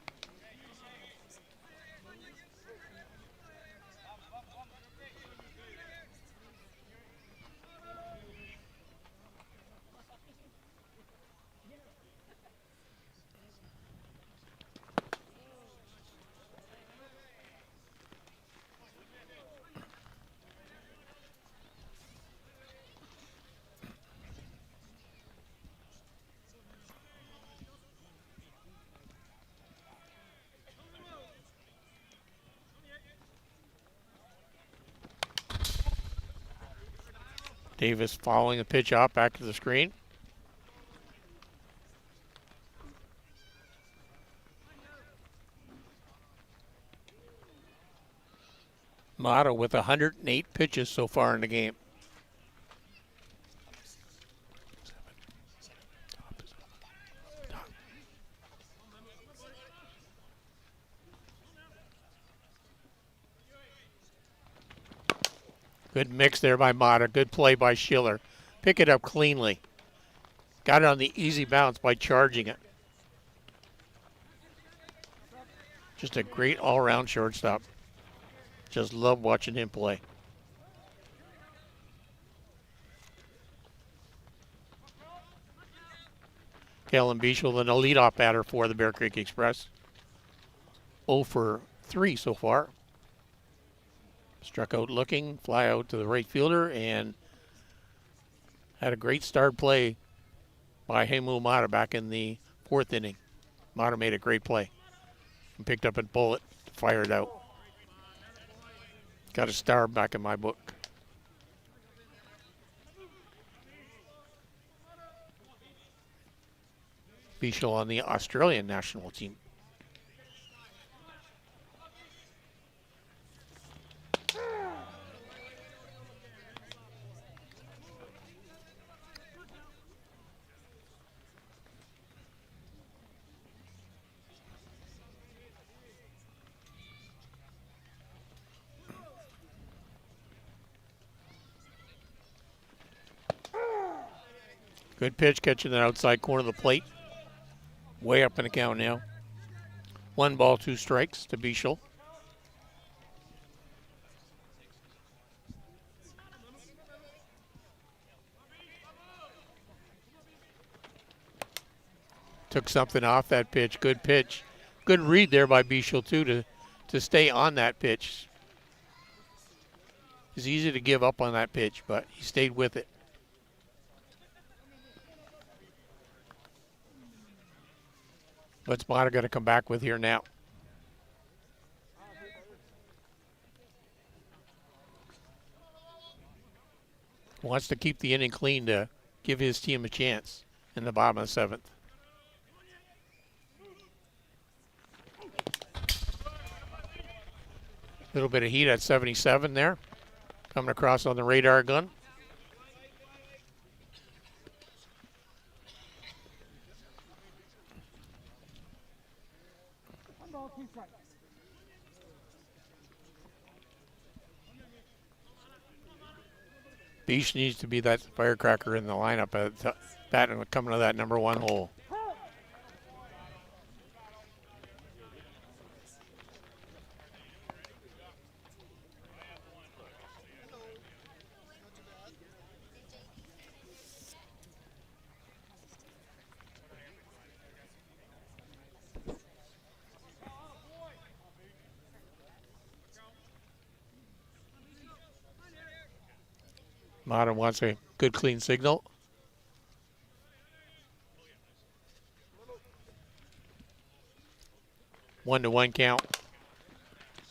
Davis following the pitch out back to the screen. Mata with 108 pitches so far in the game. Good mix there by Mata. Good play by Schiller. Pick it up cleanly. Got it on the easy bounce by charging it. Just a great all-around shortstop. Just love watching him play. Kellen Bischel, the leadoff batter for the Bear Creek Express. 0 for 3 so far. Struck out looking, fly out to the right fielder, and had a great start play by Heimu Mata back in the 4th inning. Mata made a great play and picked up a bullet to fire it out. Got a star back in my book. Bischel on the Australian national team. Good pitch, catching that outside corner of the plate. Way up in the count now. 1 ball, 2 strikes to Bischel. Took something off that pitch. Good pitch. Good read there by Bischel too to stay on that pitch. It's easy to give up on that pitch, but he stayed with it. What's Mata going to come back with here now? Wants to keep the inning clean to give his team a chance in the bottom of the 7th. Little bit of heat at 77 there. Coming across on the radar gun. Beach needs to be that firecracker in the lineup at batting coming to that number 1 hole. Mata wants a good clean signal. One to one count.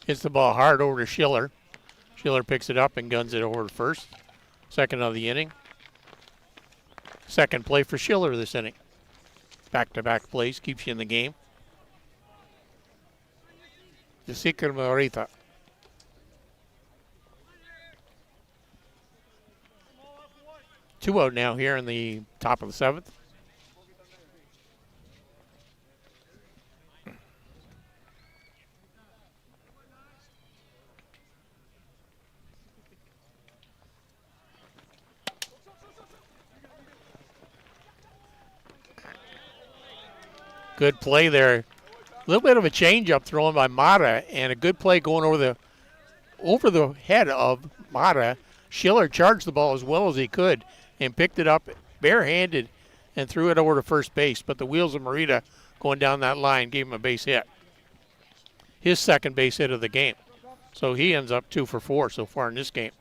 Hits the ball hard over to Schiller. Schiller picks it up and guns it over to first. Second of the inning. Second play for Schiller this inning. Back-to-back plays keeps you in the game. Jessica Morita. Two out now here in the top of the 7th. Good play there. A little bit of a changeup thrown by Mata, and a good play going over the head of Mata. Schiller charged the ball as well as he could and picked it up barehanded and threw it over to first base. But the wheels of Morita going down that line gave him a base hit. His second base hit of the game. So he ends up 2 for 4 so far in this game.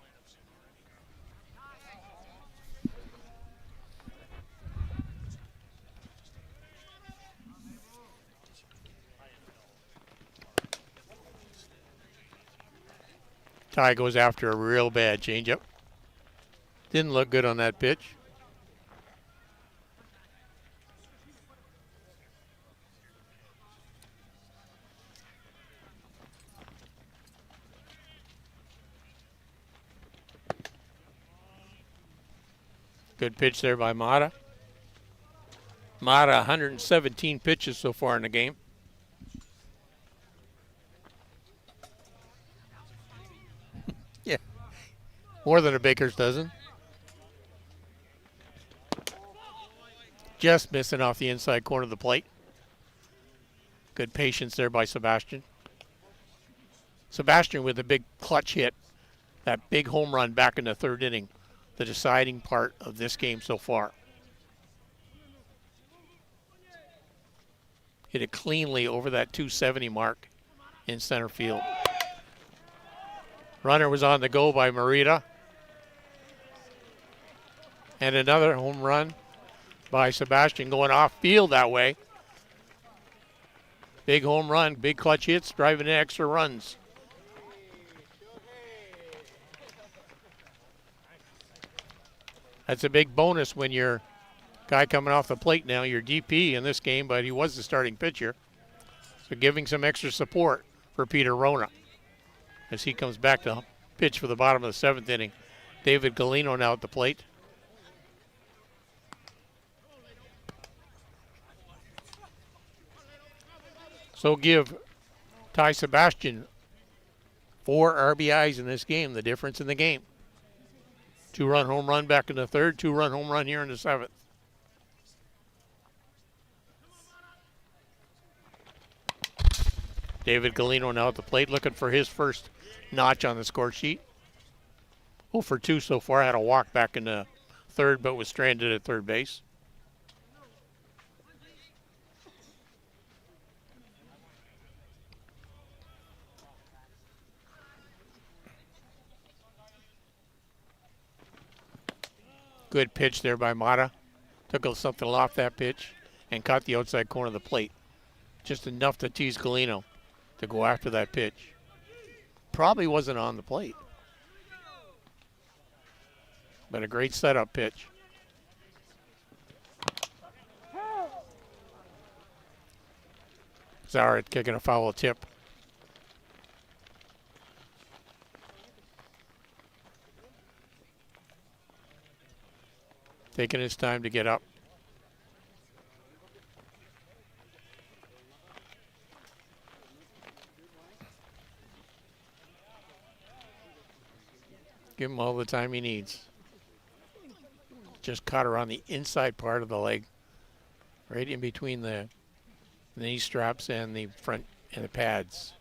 Ty goes after a real bad changeup. Didn't look good on that pitch. Good pitch there by Mata. Mata 117 pitches so far in the game. Yeah, more than a baker's dozen. Just missing off the inside corner of the plate. Good patience there by Sebastian. Sebastian with a big clutch hit. That big home run back in the 3rd inning. The deciding part of this game so far. hit it cleanly over that 270 mark in center field. Runner was on the go by Marita. And another home run by Sebastian going off field that way. Big home run, big clutch hits, driving in extra runs. That's a big bonus when you're guy coming off the plate now, your DP in this game, but he was the starting pitcher. So giving some extra support for Peter Rona as he comes back to pitch for the bottom of the 7th inning. David Galino now at the plate. So give Ty Sebastian 4 RBIs in this game, the difference in the game. 2-run home run back in the 3rd, 2-run home run here in the 7th. David Galino now at the plate looking for his first notch on the score sheet. 0 for 2 so far, had a walk back in the 3rd but was stranded at third base. Good pitch there by Mata. Took something off that pitch and caught the outside corner of the plate. Just enough to tease Galino to go after that pitch. Probably wasn't on the plate. But a great setup pitch. Zaret kicking a foul tip. Taking his time to get up. Give him all the time he needs. Just caught her on the inside part of the leg, right in between the knee straps and the front and the pads.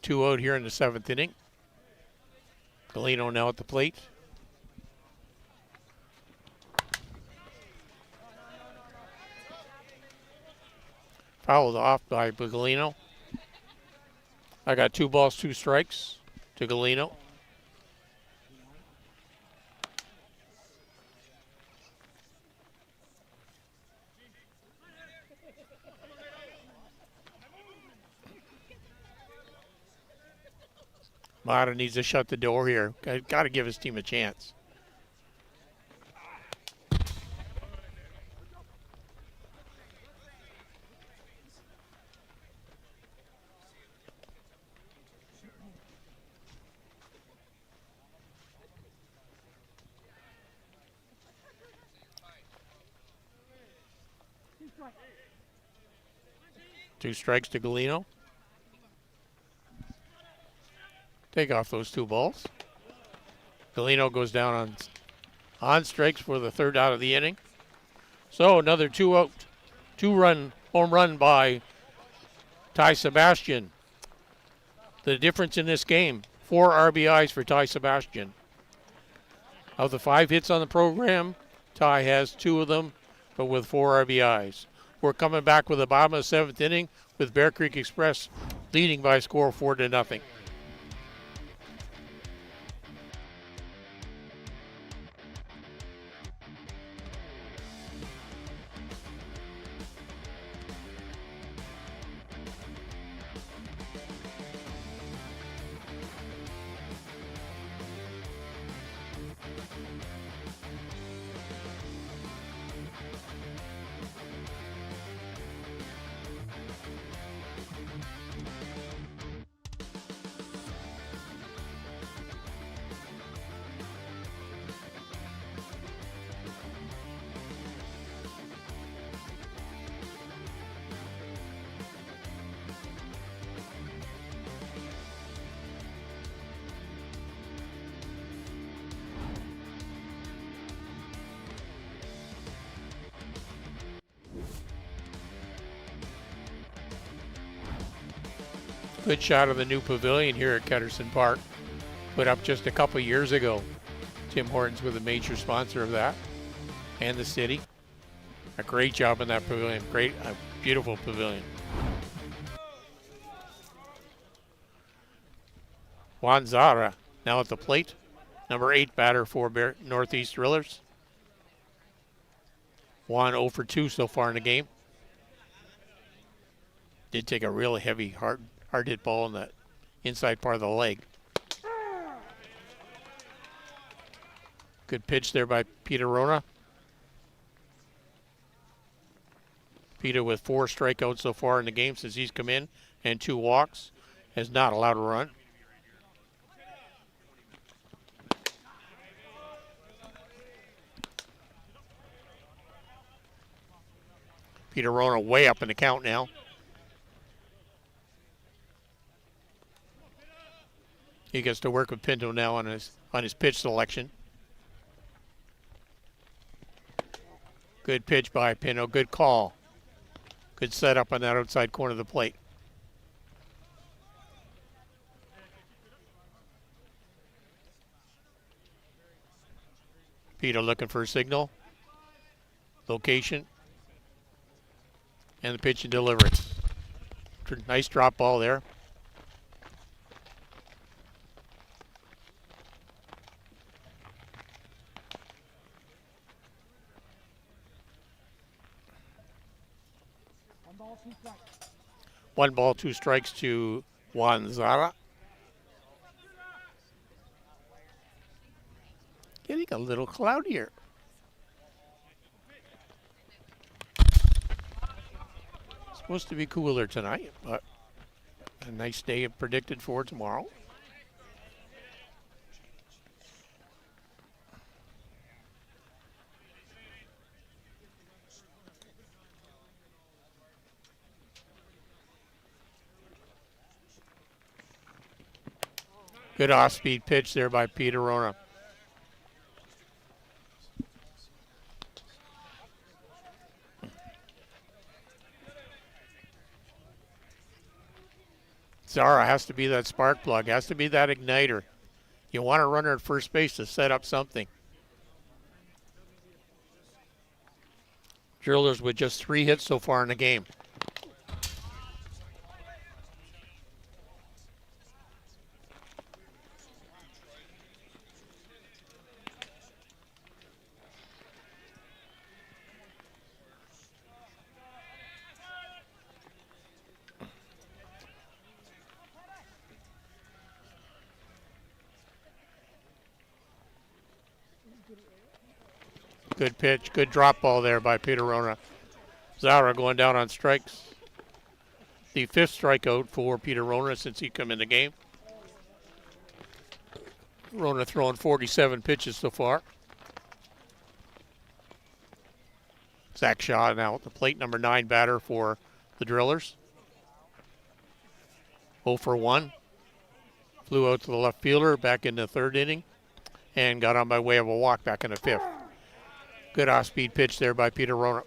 Two out here in the 7th inning. Galino now at the plate. Fouled off by Galino. I got 2 balls, 2 strikes to Galino. Mata needs to shut the door here. Got to give his team a chance. Two strikes to Galino. Take off those 2 balls. Galino goes down on strikes for the 3rd out of the inning. So another 2-out, 2-run home run by Ty Sebastian. The difference in this game, 4 RBIs for Ty Sebastian. Of the 5 hits on the program, Ty has 2 of them, but with 4 RBIs. We're coming back with the bottom of the 7th inning with Bear Creek Express leading by a score of 4-0. Good shot of the new pavilion here at Ketterson Park. Put up just a couple years ago. Tim Hortons was a major sponsor of that. And the city. A great job in that pavilion. A beautiful pavilion. Juan Zara now at the plate. Number 8 batter for Northeast Drillers. Juan 0 for 2 so far in the game. Did take a really heavy, hard hit ball in the inside part of the leg. Good pitch there by Peter Rona. Peter with 4 strikeouts so far in the game since he's come in and 2 walks. Has not allowed a run. Peter Rona way up in the count now. He gets to work with Pinto now on his pitch selection. Good pitch by Pinto. Good call. Good setup on that outside corner of the plate. Pinto looking for a signal. Location. And the pitch and delivery. Nice drop ball there. One ball, 2 strikes to Juan Zara. Getting a little cloudier. Supposed to be cooler tonight, but a nice day predicted for tomorrow. Good off-speed pitch there by Peter Rona. Zara has to be that spark plug, has to be that igniter. You want a runner at first base to set up something. Drillers with just 3 hits so far in the game. Good pitch, good drop ball there by Peter Rona. Zara going down on strikes. The 5th strikeout for Peter Rona since he come in the game. Rona throwing 47 pitches so far. Zach Shaw now at the plate, number 9 batter for the Drillers. 0 for 1. Flew out to the left fielder back in the 3rd inning and got on by way of a walk back in the 5th. Good off-speed pitch there by Peter Rona.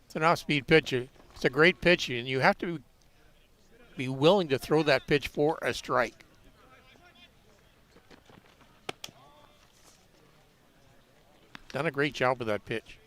It's an off-speed pitch. It's a great pitch, and you have to be willing to throw that pitch for a strike. Done a great job with that pitch.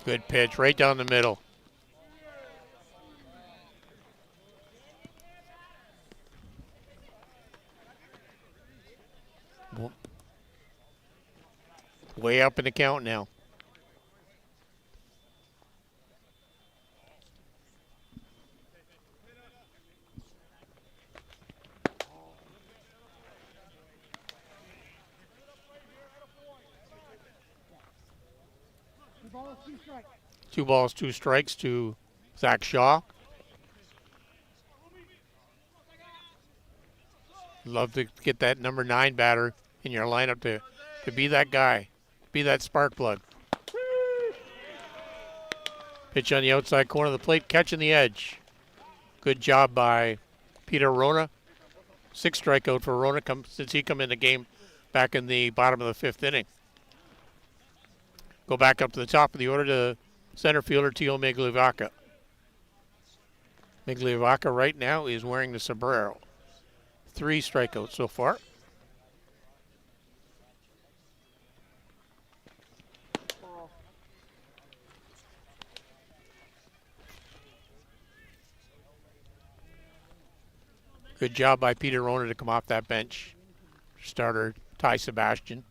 Good pitch right down the middle. Way up in the count now. Two balls, 2 strikes to Zach Shaw. Love to get that number 9 batter in your lineup to be that guy, be that spark plug. Pitch on the outside corner of the plate, catching the edge. Good job by Peter Rona. 6 strikeout for Rona since he come in the game back in the bottom of the 5th inning. Go back up to the top of the order to center fielder Tio Migliavaca. Migliavaca right now is wearing the sombrero. 3 strikeouts so far. Good job by Peter Rona to come off that bench. Starter Ty Sebastian.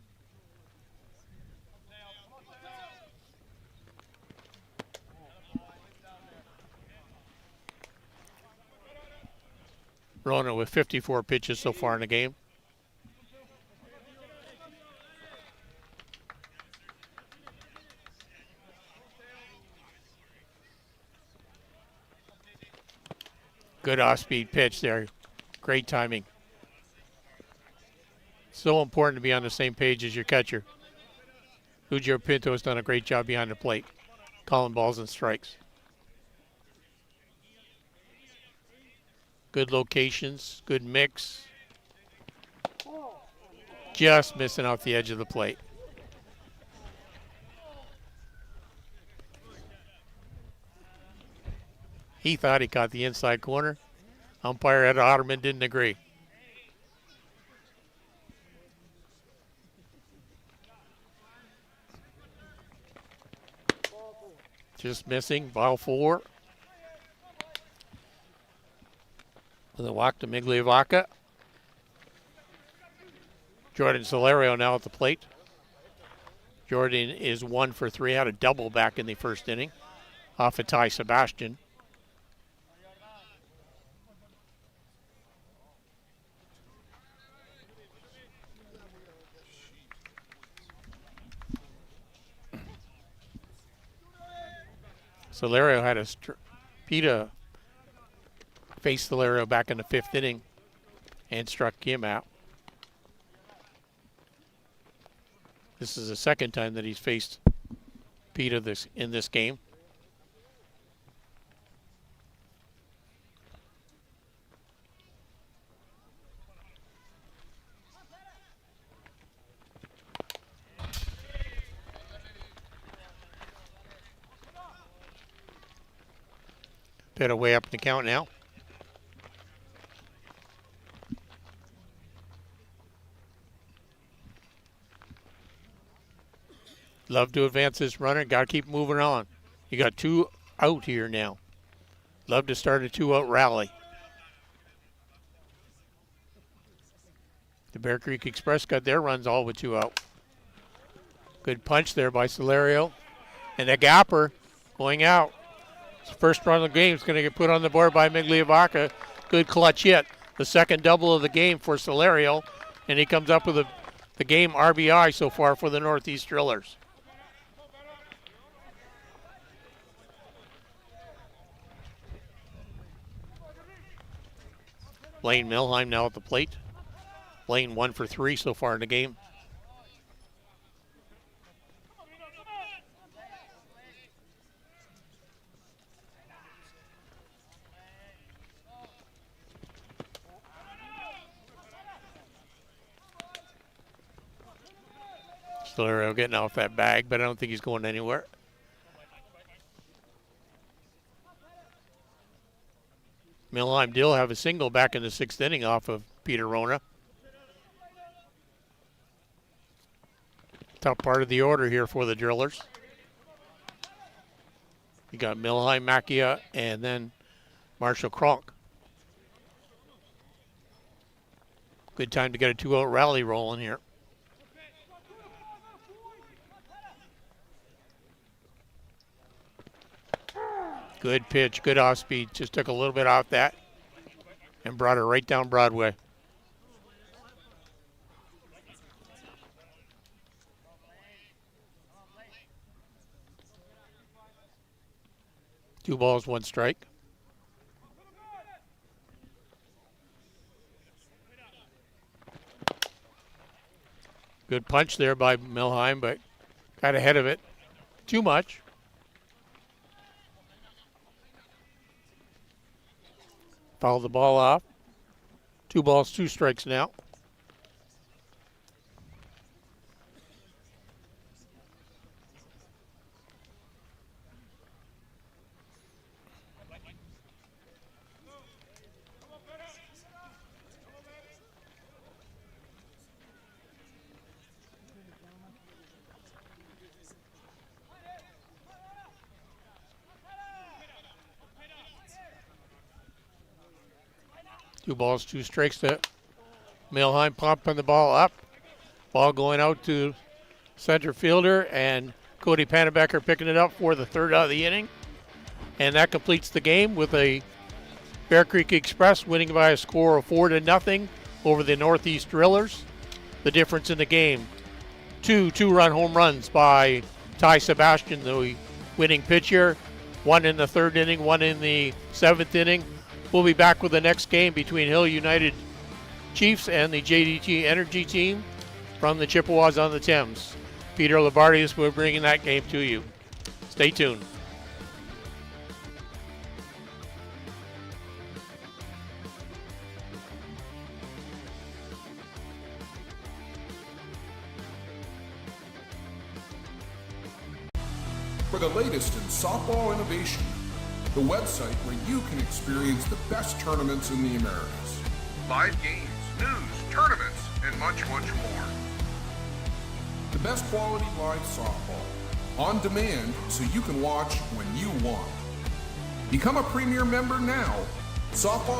Rona with 54 pitches so far in the game. Good off-speed pitch there. Great timing. So important to be on the same page as your catcher. Lucio Pinto has done a great job behind the plate, calling balls and strikes. Good locations, good mix. Just missing off the edge of the plate. He thought he caught the inside corner. Umpire Ed Otterman didn't agree. Just missing, ball 4. With a walk to Migliavaca. Jordan Solario now at the plate. Jordan is 1 for 3, had a double back in the 1st inning off of Ty Sebastian. Solario had a PETA faced Solario back in the 5th inning and struck him out. This is the 2nd time that he's faced PETA in this game. PETA way up in the count now. Love to advance this runner. Got to keep moving on. You got 2 out here now. Love to start a 2-out rally. The Bear Creek Express got their runs all with 2 out. Good punch there by Solario. And the gapper going out. First run of the game is going to get put on the board by Migliavaca. Good clutch hit. The 2nd double of the game for Solario. And he comes up with the game RBI so far for the Northeast Drillers. Blaine Milheim now at the plate. Blaine 1 for 3 so far in the game. Solario getting off that bag, but I don't think he's going anywhere. Milheim did have a single back in the 6th inning off of Peter Rona. Top part of the order here for the Drillers. You got Milheim, Macchia, and then Marshall Kronk. Good time to get a 2-out rally rolling here. Good pitch, good off speed. Just took a little bit off that and brought her right down Broadway. Two balls, 1 strike. Good punch there by Milheim, but got ahead of it too much. Foul the ball off. 2 balls, 2 strikes now. Two balls, 2 strikes to Milheim, pumping the ball up. Ball going out to center fielder, and Cody Pannebecker picking it up for the 3rd out of the inning. And that completes the game with a Bear Creek Express winning by a score of 4-0 over the Northeast Drillers. The difference in the game, 2 2-run home runs by Ty Sebastian, the winning pitcher. 1 in the 3rd inning, 1 in the 7th inning. We'll be back with the next game between Hill United Chiefs and the JDT Energy team from the Chippewas on the Thames. Peter Labardius will be bringing that game to you. Stay tuned. For the latest in softball innovation, the website where you can experience the best tournaments in the Americas. Live games, news, tournaments, and much, much more. The best quality live softball, on demand so you can watch when you want. Become a premier member now. Softball